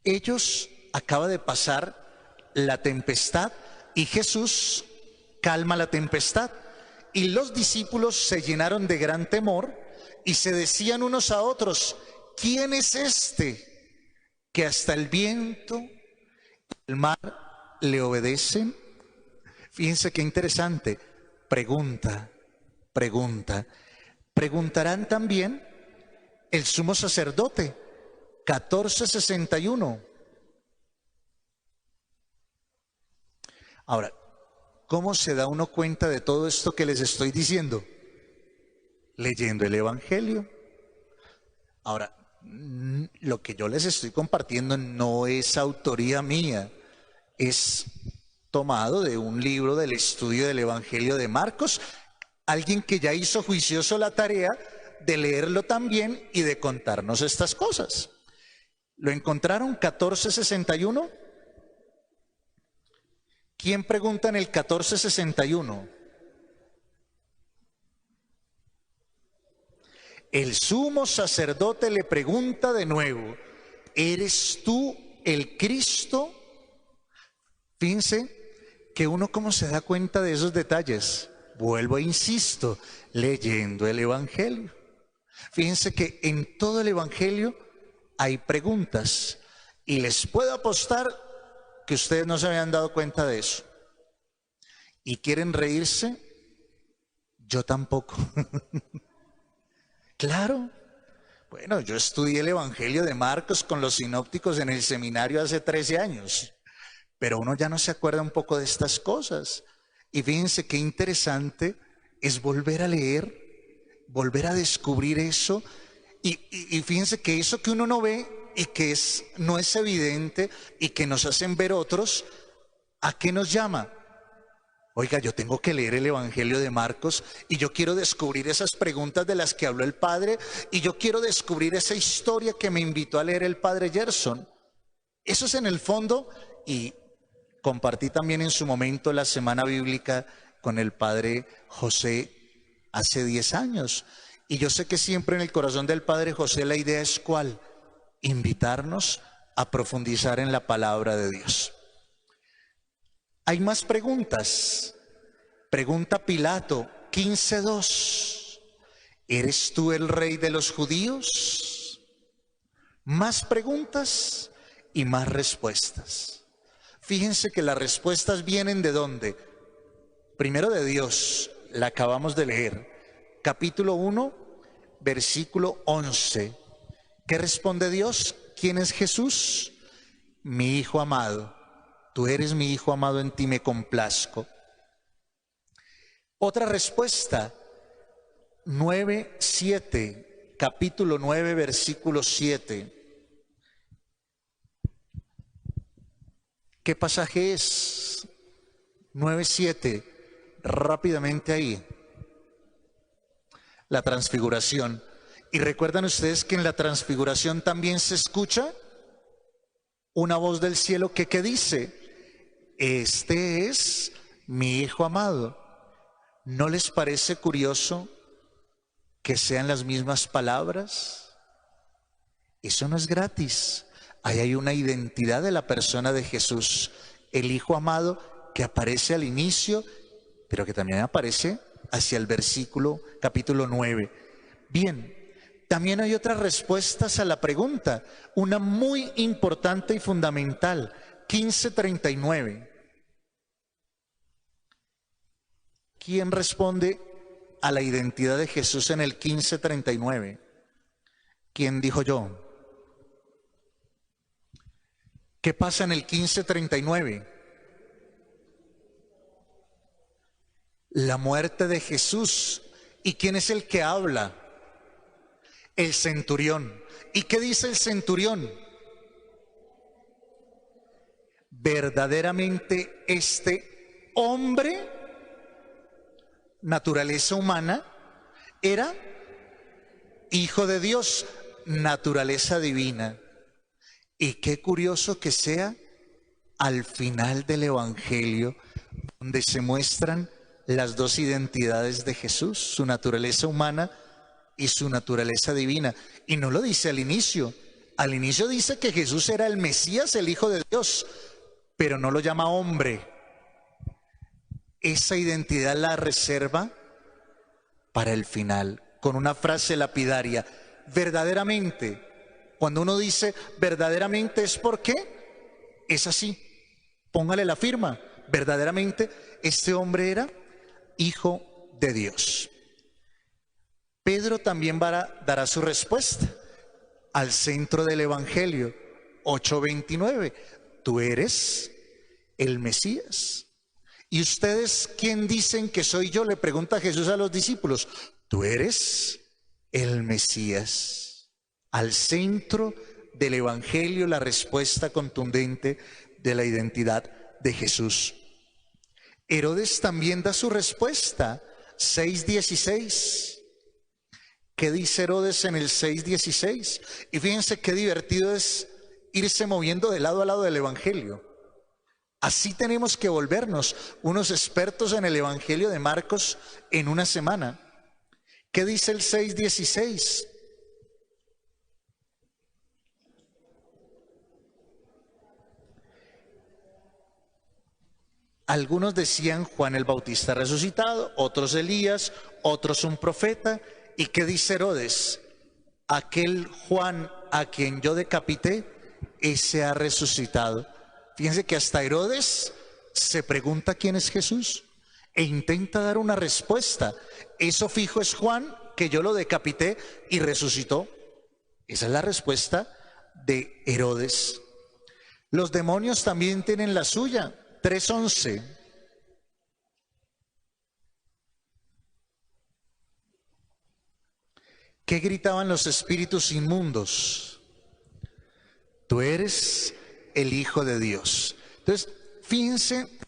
Speaker 2: Ellos acaba de pasar la tempestad y Jesús calma la tempestad. Y los discípulos se llenaron de gran temor y se decían unos a otros, ¿quién es este que hasta el viento y el mar le obedecen? Fíjense qué interesante. Pregunta. Preguntarán también el sumo sacerdote. 14:61. Ahora, ¿cómo se da uno cuenta de todo esto que les estoy diciendo? Leyendo el Evangelio. Ahora, lo que yo les estoy compartiendo no es autoría mía, es tomado de un libro del estudio del Evangelio de Marcos, alguien que ya hizo juicioso la tarea de leerlo también y de contarnos estas cosas. ¿Lo encontraron? 14:61. ¿Quién pregunta en el 14:61? El sumo sacerdote le pregunta de nuevo, ¿eres tú el Cristo? Fíjense que uno cómo se da cuenta de esos detalles. Vuelvo e insisto, leyendo el Evangelio. Fíjense que en todo el Evangelio hay preguntas y les puedo apostar que ustedes no se habían dado cuenta de eso. ¿Y quieren reírse? Yo tampoco. Claro. Bueno, yo estudié el Evangelio de Marcos con los sinópticos en el seminario hace 13 años, pero uno ya no se acuerda un poco de estas cosas. Y fíjense qué interesante es volver a leer, volver a descubrir eso. Y fíjense que eso que uno no ve y que no es evidente y que nos hacen ver otros, ¿a qué nos llama? Oiga, yo tengo que leer el Evangelio de Marcos y yo quiero descubrir esas preguntas de las que habló el Padre y yo quiero descubrir esa historia que me invitó a leer el Padre Gerson. Eso es en el fondo, y compartí también en su momento la semana bíblica con el Padre José hace 10 años. Y yo sé que siempre en el corazón del Padre José la idea es ¿cuál? Invitarnos a profundizar en la palabra de Dios. Hay más preguntas. Pregunta Pilato, 15:2. ¿Eres tú el rey de los judíos? Más preguntas y más respuestas. Fíjense que las respuestas vienen ¿de dónde? Primero de Dios, la acabamos de leer. Capítulo 1, versículo 11. ¿Qué responde Dios? ¿Quién es Jesús? Mi Hijo amado. Tú eres mi Hijo amado, en ti me complazco. Otra respuesta, 9:7, capítulo 9, versículo 7. ¿Qué pasaje es? 9:7, rápidamente ahí. La transfiguración. ¿Y recuerdan ustedes que en la transfiguración también se escucha una voz del cielo que dice? Este es mi Hijo amado. ¿No les parece curioso que sean las mismas palabras? Eso no es gratis. Ahí hay una identidad de la persona de Jesús, el Hijo amado, que aparece al inicio, pero que también aparece hacia el capítulo 9. Bien, también hay otras respuestas a la pregunta, una muy importante y fundamental, 15:39. ¿Quién responde a la identidad de Jesús en el 15:39? ¿Quién dijo yo? ¿Qué pasa en el 15:39? La muerte de Jesús. ¿Y quién es el que habla? El centurión. ¿Y qué dice el centurión? Verdaderamente este hombre, naturaleza humana, era Hijo de Dios, naturaleza divina. Y qué curioso que sea al final del Evangelio, donde se muestran las dos identidades de Jesús, su naturaleza humana y su naturaleza divina. Y no lo dice al inicio. Al inicio dice que Jesús era el Mesías, el Hijo de Dios, pero no lo llama hombre. Esa identidad la reserva para el final, con una frase lapidaria: verdaderamente. Cuando uno dice verdaderamente es porque es así. Póngale la firma. Verdaderamente este hombre era Hijo de Dios. Pedro también dará su respuesta al centro del Evangelio, 8:29. Tú eres el Mesías. ¿Y ustedes quién dicen que soy yo?, le pregunta Jesús a los discípulos. Tú eres el Mesías. Al centro del Evangelio, la respuesta contundente de la identidad de Jesús. Herodes también da su respuesta, 6:16. ¿Qué dice Herodes en el 6:16? Y fíjense qué divertido es irse moviendo de lado a lado del Evangelio. Así tenemos que volvernos unos expertos en el Evangelio de Marcos en una semana. ¿Qué dice el 6:16? Algunos decían Juan el Bautista resucitado, otros Elías, otros un profeta. ¿Y qué dice Herodes? Aquel Juan a quien yo decapité, ese ha resucitado. Fíjense que hasta Herodes se pregunta quién es Jesús e intenta dar una respuesta. Eso fijo es Juan, que yo lo decapité y resucitó. Esa es la respuesta de Herodes. Los demonios también tienen la suya. 3:11. ¿Qué gritaban los espíritus inmundos? Tú eres el Hijo de Dios. Entonces, fíjense,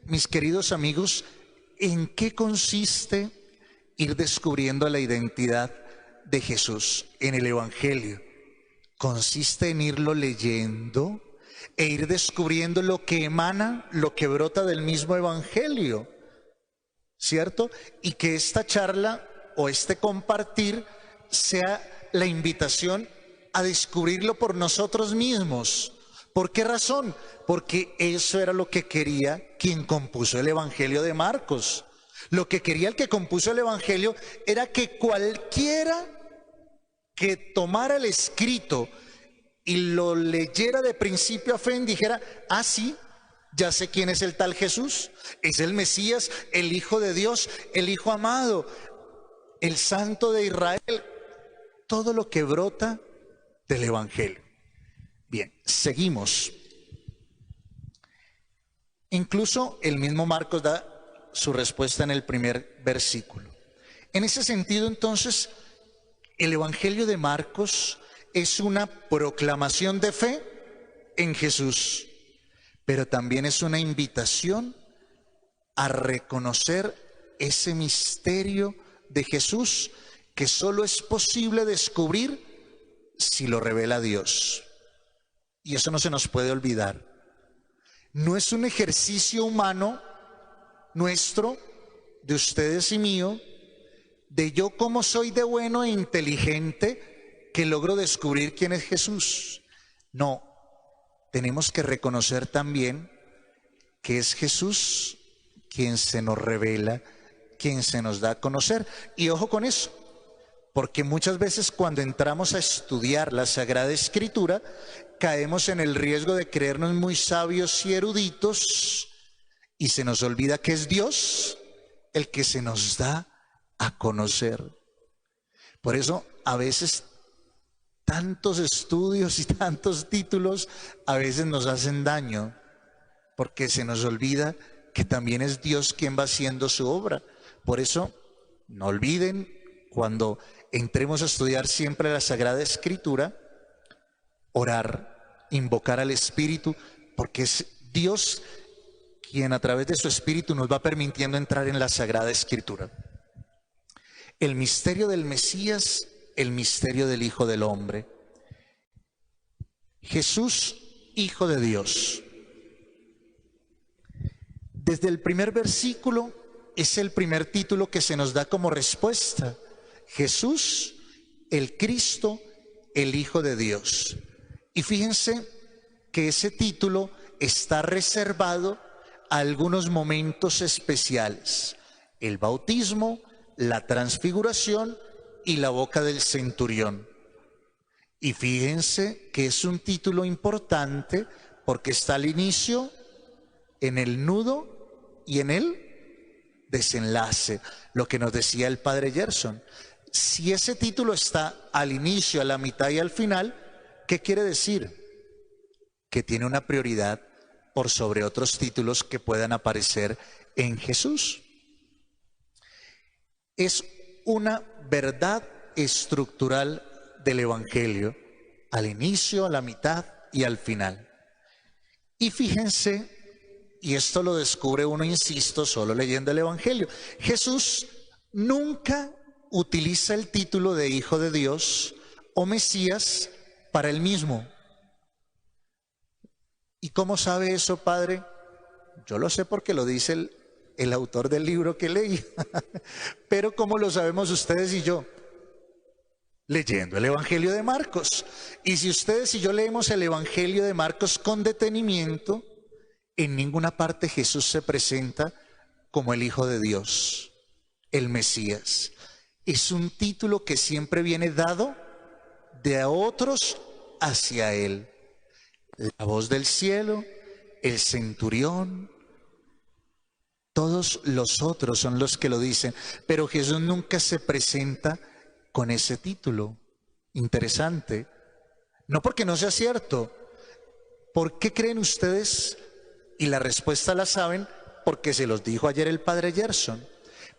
Speaker 2: mis queridos amigos, en qué consiste ir descubriendo la identidad de Jesús en el Evangelio. Consiste en irlo leyendo e ir descubriendo lo que emana, lo que brota del mismo Evangelio, ¿cierto? Y que esta charla o este compartir sea la invitación a descubrirlo por nosotros mismos. ¿Por qué razón? Porque eso era lo que quería quien compuso el Evangelio de Marcos. Lo que quería el que compuso el Evangelio era que cualquiera que tomara el escrito y lo leyera de principio a fin dijera: ah, sí, ya sé quién es el tal Jesús. Es el Mesías, el Hijo de Dios, el Hijo amado, el Santo de Israel. Todo lo que brota del Evangelio. Bien, seguimos. Incluso el mismo Marcos da su respuesta en el primer versículo. En ese sentido, entonces, el Evangelio de Marcos es una proclamación de fe en Jesús, pero también es una invitación a reconocer ese misterio de Jesús que solo es posible descubrir si lo revela Dios. Y eso no se nos puede olvidar. No es un ejercicio humano nuestro, de ustedes y mío, de yo como soy de bueno e inteligente que logro descubrir quién es Jesús. No, tenemos que reconocer también que es Jesús quien se nos revela, quien se nos da a conocer. Y ojo con eso, porque muchas veces cuando entramos a estudiar la Sagrada Escritura, caemos en el riesgo de creernos muy sabios y eruditos y se nos olvida que es Dios el que se nos da a conocer. Por eso a veces tantos estudios y tantos títulos a veces nos hacen daño, porque se nos olvida que también es Dios quien va haciendo su obra. Por eso no olviden, cuando entremos a estudiar siempre la Sagrada Escritura, orar, invocar al Espíritu, porque es Dios quien a través de su Espíritu nos va permitiendo entrar en la Sagrada Escritura. El misterio del Mesías, el misterio del Hijo del Hombre. Jesús, Hijo de Dios. Desde el primer versículo es el primer título que se nos da como respuesta. Jesús, el Cristo, el Hijo de Dios. Y fíjense que ese título está reservado a algunos momentos especiales: el bautismo, la transfiguración y la boca del centurión. Y fíjense que es un título importante porque está al inicio, en el nudo y en el desenlace, lo que nos decía el padre Gerson. Si ese título está al inicio, a la mitad y al final, ¿qué quiere decir? Que tiene una prioridad por sobre otros títulos que puedan aparecer en Jesús. Es una verdad estructural del Evangelio, al inicio, a la mitad y al final. Y fíjense, y esto lo descubre uno, insisto, solo leyendo el Evangelio, Jesús nunca utiliza el título de Hijo de Dios o Mesías para él mismo. ¿Y cómo sabe eso, padre? Yo lo sé porque lo dice el autor del libro que leí. Pero ¿cómo lo sabemos ustedes y yo? Leyendo el Evangelio de Marcos. Y si ustedes y yo leemos el Evangelio de Marcos con detenimiento, en ninguna parte Jesús se presenta como el Hijo de Dios, el Mesías. Es un título que siempre viene dado de a otros hacia él. La voz del cielo, el centurión, todos los otros son los que lo dicen, pero Jesús nunca se presenta con ese título. Interesante. No porque no sea cierto. ¿Por qué creen ustedes? Y la respuesta la saben porque se los dijo ayer el padre Gerson.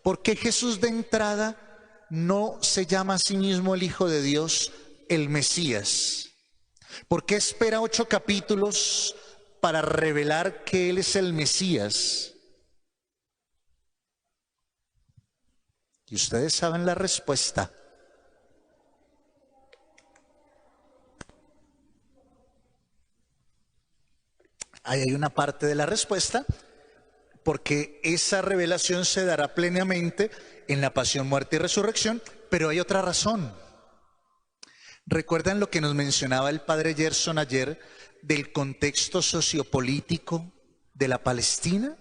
Speaker 2: ¿Por qué Jesús de entrada no se llama a sí mismo el Hijo de Dios, el Mesías? ¿Por qué espera 8 capítulos para revelar que Él es el Mesías? Y ustedes saben la respuesta. Ahí hay una parte de la respuesta, porque esa revelación se dará plenamente en la pasión, muerte y resurrección, pero hay otra razón. ¿Recuerdan lo que nos mencionaba el padre Gerson ayer del contexto sociopolítico de la Palestina?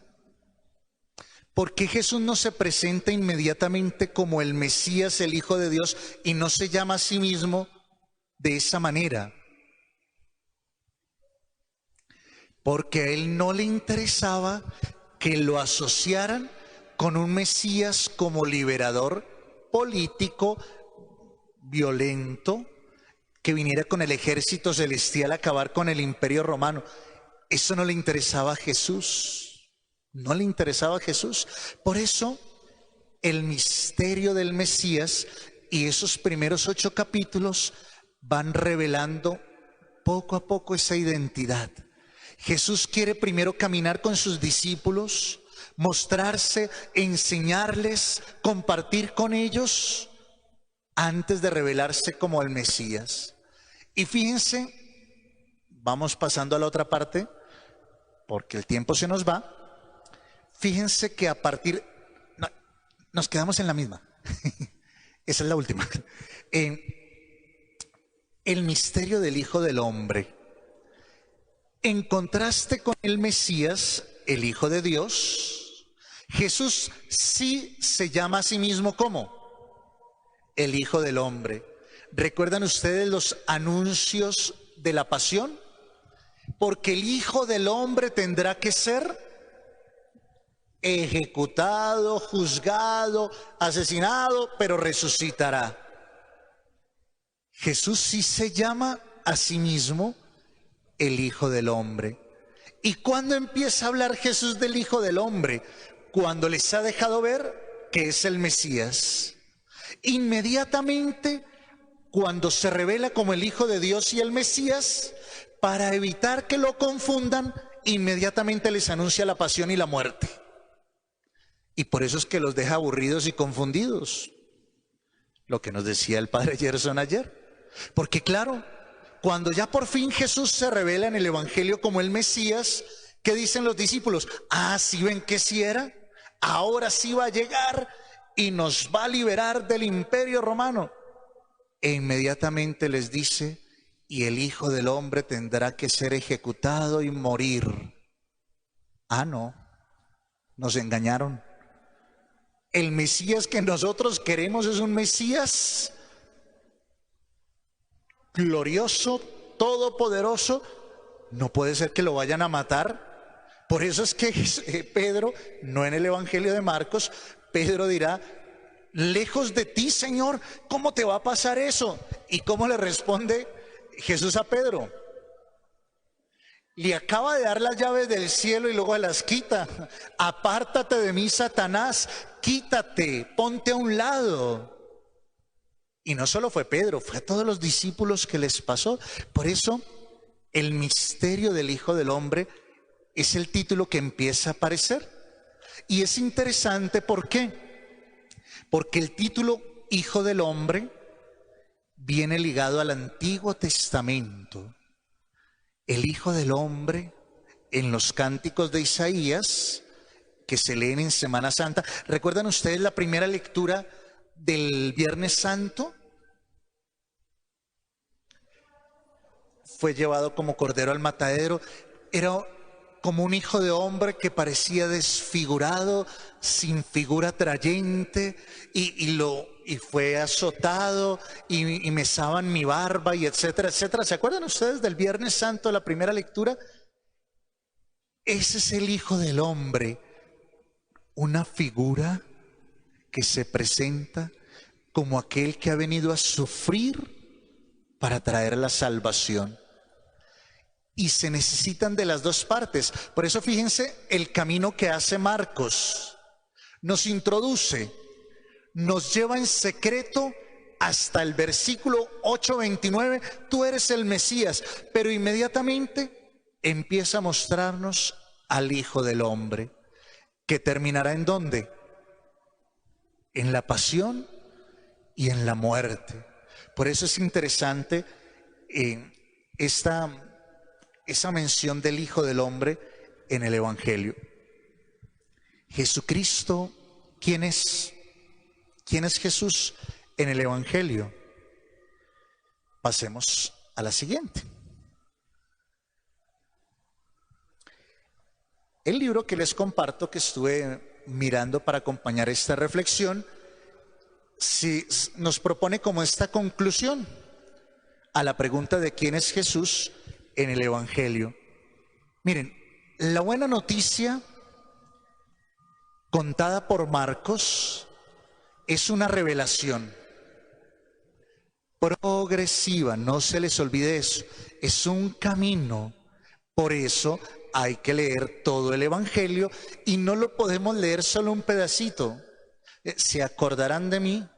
Speaker 2: ¿Por qué Jesús no se presenta inmediatamente como el Mesías, el Hijo de Dios, y no se llama a sí mismo de esa manera? Porque a él no le interesaba que lo asociaran con un Mesías como liberador político, violento, que viniera con el ejército celestial a acabar con el imperio romano. Eso no le interesaba a Jesús, no le interesaba a Jesús. Por eso el misterio del Mesías y esos primeros 8 capítulos van revelando poco a poco esa identidad. Jesús quiere primero caminar con sus discípulos, mostrarse, enseñarles, compartir con ellos, antes de revelarse como el Mesías. Y fíjense, vamos pasando a la otra parte, porque el tiempo se nos va. Fíjense que a partir, no, nos quedamos en la misma. Esa es la última. El misterio del Hijo del Hombre. En contraste con el Mesías, el Hijo de Dios, Jesús sí se llama a sí mismo ¿cómo? El Hijo del Hombre. ¿Recuerdan ustedes los anuncios de la pasión? Porque el Hijo del Hombre tendrá que ser ejecutado, juzgado, asesinado, pero resucitará. Jesús sí se llama a sí mismo el Hijo del Hombre. ¿Y cuándo empieza a hablar Jesús del Hijo del Hombre? Cuando les ha dejado ver que es el Mesías. Inmediatamente, cuando se revela como el Hijo de Dios y el Mesías, para evitar que lo confundan, inmediatamente les anuncia la pasión y la muerte. Y por eso es que los deja aburridos y confundidos. Lo que nos decía el padre Gerson ayer. Porque claro, cuando ya por fin Jesús se revela en el Evangelio como el Mesías, ¿qué dicen los discípulos? Ah, ¿sí ven que sí era? Ahora sí va a llegar y nos va a liberar del imperio romano. E inmediatamente les dice, y el Hijo del Hombre tendrá que ser ejecutado y morir. Ah, no, nos engañaron. El Mesías que nosotros queremos es un Mesías glorioso, todopoderoso. No puede ser que lo vayan a matar. Por eso es que Pedro, no en el Evangelio de Marcos, Pedro dirá, lejos de ti, Señor, ¿cómo te va a pasar eso? ¿Y cómo le responde Jesús a Pedro? Le acaba de dar las llaves del cielo y luego las quita. Apártate de mí, Satanás, quítate, ponte a un lado. Y no solo fue Pedro, fue a todos los discípulos que les pasó. Por eso, el misterio del Hijo del Hombre es el título que empieza a aparecer. Y es interesante, ¿por qué? Porque el título Hijo del Hombre viene ligado al Antiguo Testamento. El Hijo del Hombre, en los cánticos de Isaías, que se leen en Semana Santa. ¿Recuerdan ustedes la primera lectura del Viernes Santo? Fue llevado como cordero al matadero. Era como un hijo de hombre que parecía desfigurado, sin figura atrayente, y fue azotado, y mesaban mi barba, y etcétera, etcétera. ¿Se acuerdan ustedes del Viernes Santo, la primera lectura? Ese es el Hijo del Hombre, una figura que se presenta como aquel que ha venido a sufrir para traer la salvación. Y se necesitan de las dos partes. Por eso fíjense el camino que hace Marcos. Nos introduce, nos lleva en secreto hasta el versículo 8:29. Tú eres el Mesías, pero inmediatamente empieza a mostrarnos al Hijo del Hombre, que terminará ¿en dónde? En la pasión y en la muerte. Por eso es interesante esa mención del Hijo del Hombre en el Evangelio. Jesucristo, ¿quién es? ¿Quién es Jesús en el Evangelio? Pasemos a la siguiente. El libro que les comparto, que estuve mirando para acompañar esta reflexión, nos propone como esta conclusión a la pregunta de quién es Jesús en el Evangelio. Miren, la buena noticia contada por Marcos es una revelación progresiva, no se les olvide eso, es un camino. Por eso hay que leer todo el Evangelio y no lo podemos leer solo un pedacito. Se acordarán de mí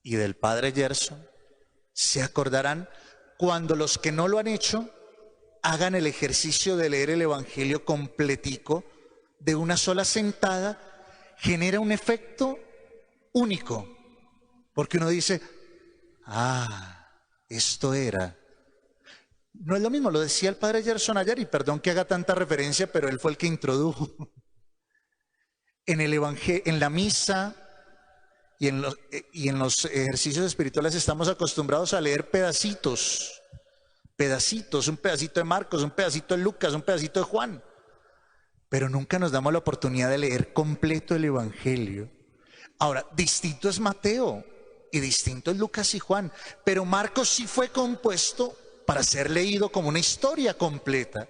Speaker 2: y del padre Gerson, se acordarán cuando los que no lo han hecho hagan el ejercicio de leer el Evangelio completico de una sola sentada. Genera un efecto único, porque uno dice, esto era. No es lo mismo, lo decía el padre Gerson ayer, y perdón que haga tanta referencia, pero él fue el que introdujo. En el Evangelio, en la misa y en los ejercicios espirituales estamos acostumbrados a leer pedacitos, un pedacito de Marcos, un pedacito de Lucas, un pedacito de Juan. Pero nunca nos damos la oportunidad de leer completo el Evangelio. Ahora, distinto es Mateo y distinto es Lucas y Juan, pero Marcos sí fue compuesto para ser leído como una historia completa.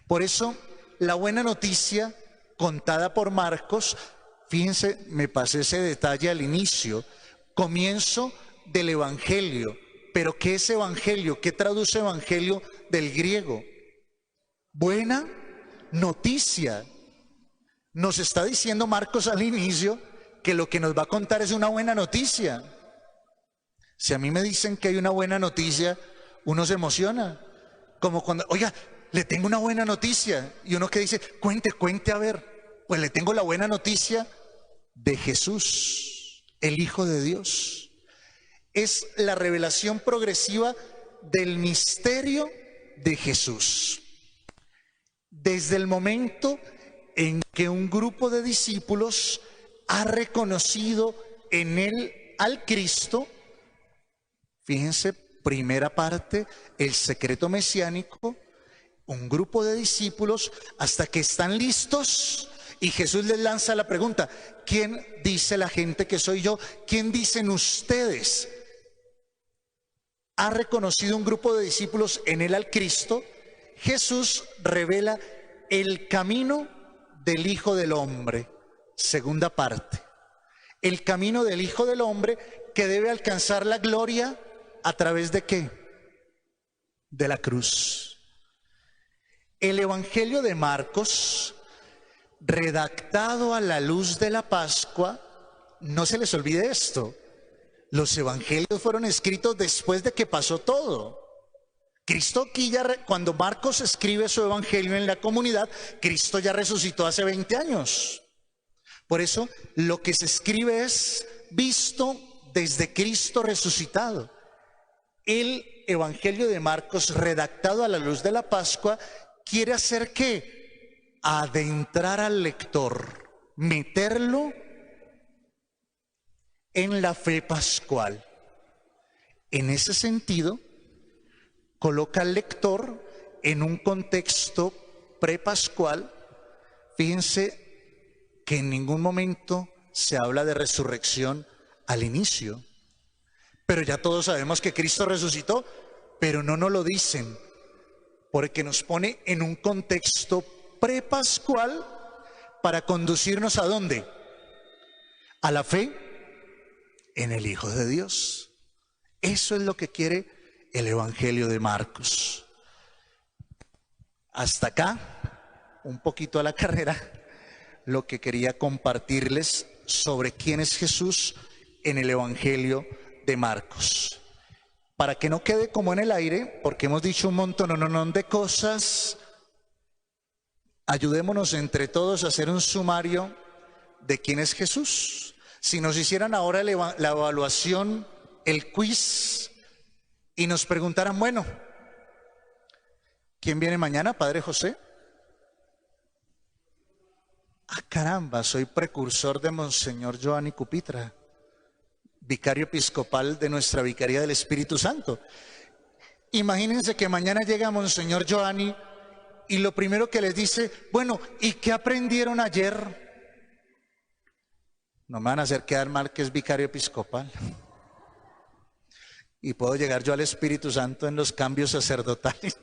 Speaker 2: Por eso, la buena noticia contada por Marcos, fíjense, me pasé ese detalle al inicio, comienzo del Evangelio. ¿Pero qué es Evangelio? ¿Qué traduce Evangelio del griego? Buena noticia. Nos está diciendo Marcos al inicio que lo que nos va a contar es una buena noticia. Si a mí me dicen que hay una buena noticia, uno se emociona. Como cuando, oiga, le tengo una buena noticia. Y uno que dice, cuente a ver. Pues le tengo la buena noticia de Jesús, el Hijo de Dios. Es la revelación progresiva del misterio de Jesús. Desde el momento en que un grupo de discípulos ha reconocido en él al Cristo, fíjense, primera parte, el secreto mesiánico, un grupo de discípulos hasta que están listos y Jesús les lanza la pregunta, ¿quién dice la gente que soy yo? ¿Quién dicen ustedes? Ha reconocido un grupo de discípulos en él al Cristo. Jesús revela el camino del Hijo del Hombre, segunda parte. El camino del Hijo del Hombre que debe alcanzar la gloria a través de ¿qué? De la cruz. El Evangelio de Marcos, redactado a la luz de la Pascua, no se les olvide esto, los evangelios fueron escritos después de que pasó todo. Cristo aquí cuando Marcos escribe su evangelio en la comunidad, Cristo ya resucitó hace 20 años. Por eso lo que se escribe es visto desde Cristo resucitado. El evangelio de Marcos, redactado a la luz de la Pascua, quiere hacer ¿qué? Adentrar al lector, meterlo en la fe pascual. En ese sentido, coloca al lector en un contexto prepascual. Fíjense que en ningún momento se habla de resurrección al inicio, pero ya todos sabemos que Cristo resucitó, pero no nos lo dicen, porque nos pone en un contexto prepascual para conducirnos ¿a dónde? A la fe en el Hijo de Dios. Eso es lo que quiere el Evangelio de Marcos. Hasta acá, un poquito a la carrera, lo que quería compartirles sobre quién es Jesús en el Evangelio de Marcos. Para que no quede como en el aire, porque hemos dicho un montón de cosas, ayudémonos entre todos a hacer un sumario de quién es Jesús. Si nos hicieran ahora la evaluación, el quiz, y nos preguntaran, bueno, ¿quién viene mañana, Padre José? Caramba, soy precursor de Monseñor Giovanni Cupitra. vicario episcopal de nuestra Vicaría del Espíritu Santo. Imagínense que mañana llega Monseñor Giovanni y lo primero que les dice, bueno, ¿y qué aprendieron ayer? No me van a hacer quedar mal que es vicario episcopal. Y puedo llegar yo al Espíritu Santo en los cambios sacerdotales.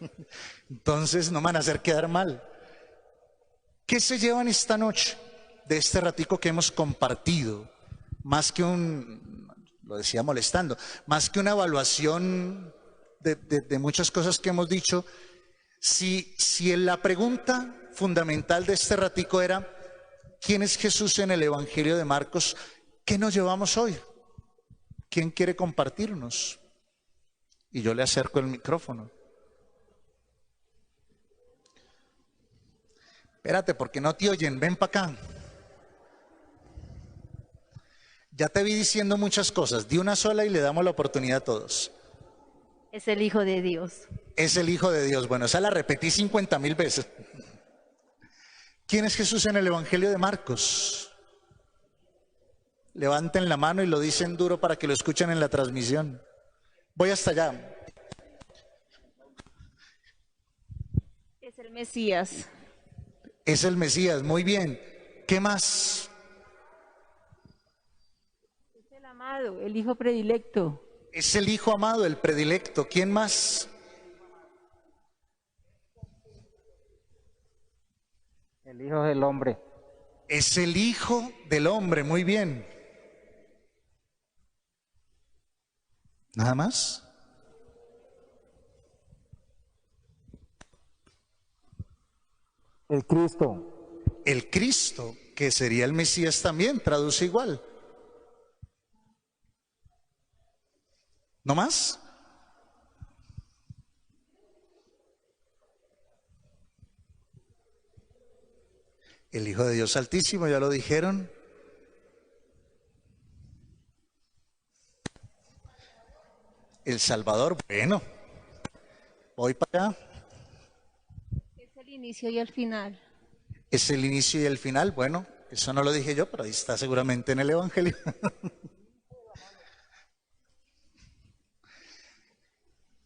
Speaker 2: Entonces no me van a hacer quedar mal. ¿Qué se llevan esta noche de este ratico que hemos compartido? Más que lo decía molestando, más que una evaluación de muchas cosas que hemos dicho, si la pregunta fundamental de este ratico era, ¿quién es Jesús en el Evangelio de Marcos? ¿Qué nos llevamos hoy? ¿Quién quiere compartirnos? Y yo le acerco el micrófono. Espérate, porque no te oyen, ven para acá. Ya te vi diciendo muchas cosas, di una sola y le damos la oportunidad a todos.
Speaker 4: Es el Hijo de Dios.
Speaker 2: Es el Hijo de Dios. Bueno, esa la repetí 50,000 veces. ¿Quién es Jesús en el Evangelio de Marcos? Levanten la mano y lo dicen duro para que lo escuchen en la transmisión. Voy hasta allá.
Speaker 4: Es el Mesías.
Speaker 2: Es el Mesías, muy bien. ¿Qué más?
Speaker 4: Es el amado, el Hijo predilecto.
Speaker 2: Es el Hijo amado, el predilecto. ¿Quién más?
Speaker 5: El Hijo del Hombre.
Speaker 2: Es el Hijo del Hombre, muy bien. ¿Nada más?
Speaker 5: El Cristo.
Speaker 2: El Cristo, que sería el Mesías también, traduce igual. ¿No más? El Hijo de Dios Altísimo, ya lo dijeron. El Salvador, bueno, voy para allá.
Speaker 4: Es el inicio y el final.
Speaker 2: Es el inicio y el final, bueno, eso no lo dije yo, pero ahí está seguramente en el Evangelio.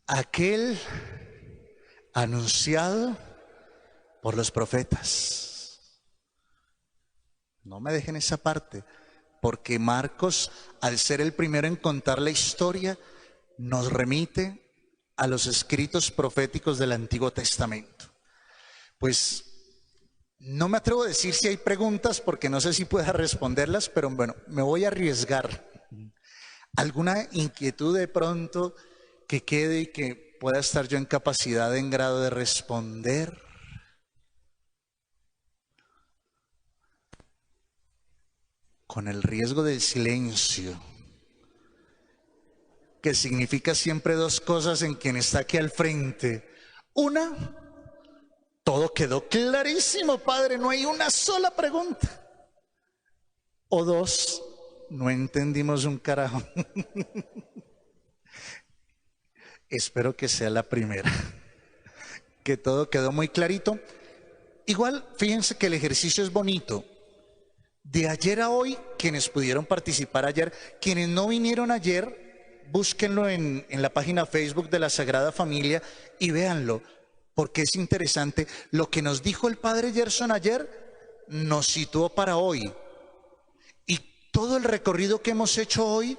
Speaker 2: Aquel anunciado por los profetas. No me dejen esa parte, porque Marcos, al ser el primero en contar la historia, nos remite a los escritos proféticos del Antiguo Testamento. Pues no me atrevo a decir si hay preguntas, porque no sé si pueda responderlas, pero bueno, me voy a arriesgar. ¿Alguna inquietud de pronto que quede y que pueda estar yo en capacidad, en grado de responder? Con el riesgo del silencio, que significa siempre dos cosas en quien está aquí al frente. Una, todo quedó clarísimo, Padre, no hay una sola pregunta. O dos, no entendimos un carajo. Espero que sea la primera, que todo quedó muy clarito. Igual, fíjense que el ejercicio es bonito. De ayer a hoy, quienes pudieron participar ayer, quienes no vinieron ayer, búsquenlo en la página Facebook de la Sagrada Familia y véanlo, porque es interesante. Lo que nos dijo el Padre Gerson ayer nos situó para hoy. Y todo el recorrido que hemos hecho hoy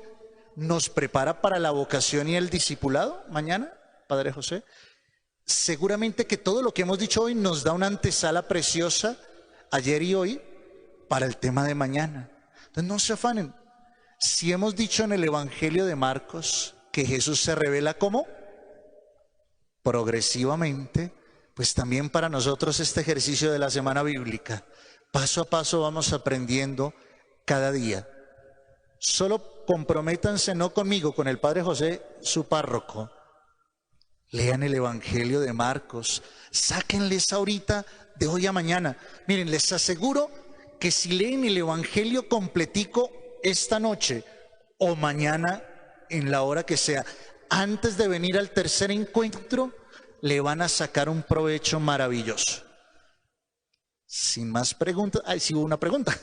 Speaker 2: nos prepara para la vocación y el discipulado mañana, Padre José. Seguramente que todo lo que hemos dicho hoy nos da una antesala preciosa, ayer y hoy, para el tema de mañana. Entonces no se afanen. Si hemos dicho en el Evangelio de Marcos que Jesús se revela ¿cómo? Progresivamente, pues también para nosotros este ejercicio de la semana bíblica, paso a paso vamos aprendiendo cada día. Solo comprométanse, no conmigo, con el Padre José, su párroco. Lean el Evangelio de Marcos, sáquenles ahorita de hoy a mañana. Miren, les aseguro que si leen el Evangelio completico esta noche o mañana en la hora que sea, antes de venir al tercer encuentro, le van a sacar un provecho maravilloso. Sin más preguntas, sí hubo una pregunta.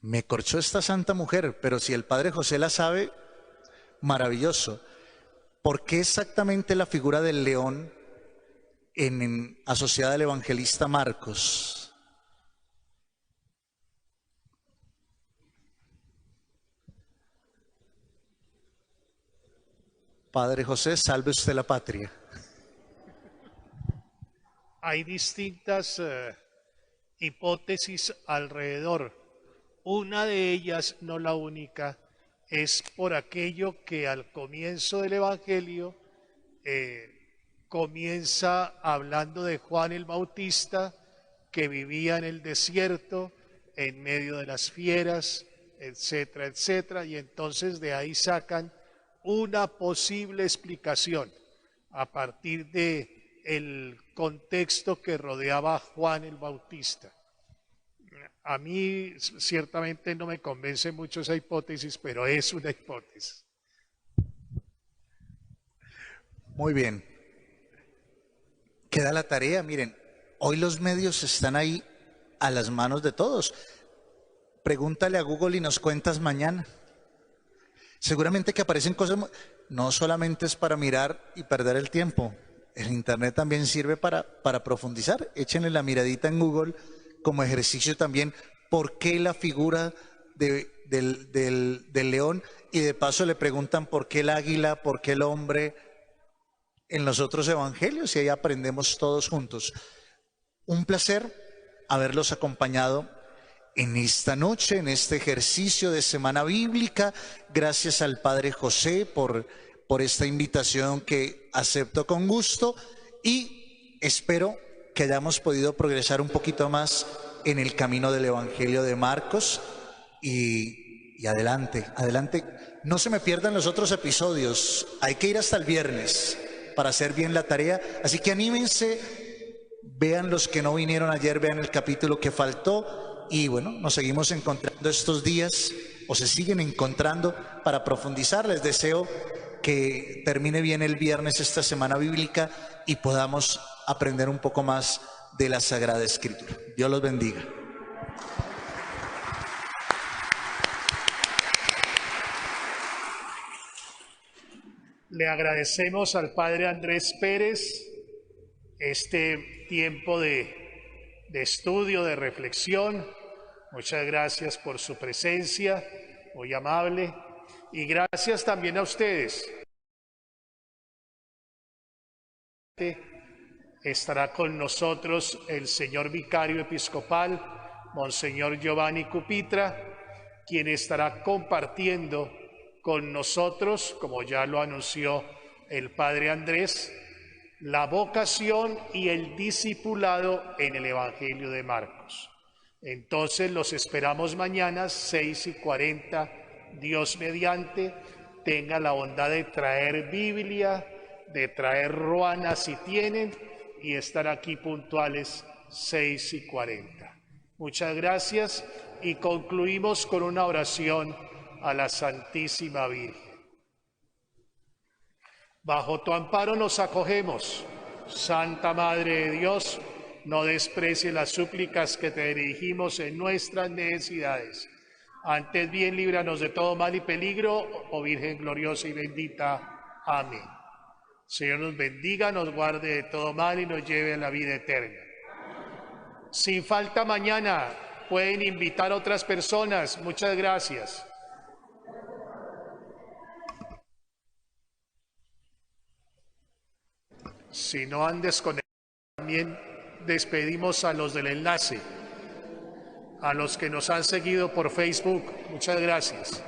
Speaker 2: Me corchó esta santa mujer, pero si el padre José la sabe, maravilloso. ¿Por qué exactamente la figura del león asociada al evangelista Marcos? Padre José, salve usted la patria.
Speaker 1: Hay distintas hipótesis alrededor. Una de ellas, no la única, es por aquello que al comienzo del Evangelio comienza hablando de Juan el Bautista, que vivía en el desierto, en medio de las fieras, etcétera, etcétera, y entonces de ahí sacan una posible explicación a partir de el contexto que rodeaba a Juan el Bautista. A mí ciertamente no me convence mucho esa hipótesis, pero es una hipótesis.
Speaker 2: Muy bien. Queda la tarea, miren, hoy los medios están ahí a las manos de todos. Pregúntale a Google y nos cuentas mañana. Seguramente que aparecen cosas, no solamente es para mirar y perder el tiempo, el internet también sirve para profundizar. Échenle la miradita en Google como ejercicio también, ¿por qué la figura del león? Y de paso le preguntan por qué el águila, por qué el hombre en los otros evangelios, y ahí aprendemos todos juntos. Un placer haberlos acompañado en esta noche, en este ejercicio de Semana Bíblica. Gracias al Padre José por esta invitación que acepto con gusto, y espero que hayamos podido progresar un poquito más en el camino del Evangelio de Marcos. Y adelante, adelante. No se me pierdan los otros episodios. Hay que ir hasta el viernes para hacer bien la tarea. Así que anímense, vean los que no vinieron ayer, vean el capítulo que faltó. Y bueno, nos seguimos encontrando estos días, o se siguen encontrando para profundizar. Les deseo que termine bien el viernes esta semana bíblica y podamos aprender un poco más de la Sagrada Escritura. Dios los bendiga.
Speaker 1: Le agradecemos al Padre Andrés Pérez este tiempo de estudio, de reflexión. Muchas gracias por su presencia, muy amable, y gracias también a ustedes. Estará con nosotros el señor vicario episcopal, Monseñor Giovanni Cupitra, quien estará compartiendo con nosotros, como ya lo anunció el Padre Andrés, la vocación y el discipulado en el Evangelio de Marcos. Entonces los esperamos mañana, 6:40, Dios mediante. Tenga la bondad de traer Biblia, de traer ruana si tienen, y estar aquí puntuales 6:40. Muchas gracias, y concluimos con una oración a la Santísima Virgen. Bajo tu amparo nos acogemos, Santa Madre de Dios. No desprecie las súplicas que te dirigimos en nuestras necesidades. Antes bien, líbranos de todo mal y peligro, oh Virgen gloriosa y bendita. Amén. Señor nos bendiga, nos guarde de todo mal y nos lleve a la vida eterna. Sin falta mañana pueden invitar a otras personas. Muchas gracias. Si no han desconectado, también despedimos a los del enlace, a los que nos han seguido por Facebook. Muchas gracias.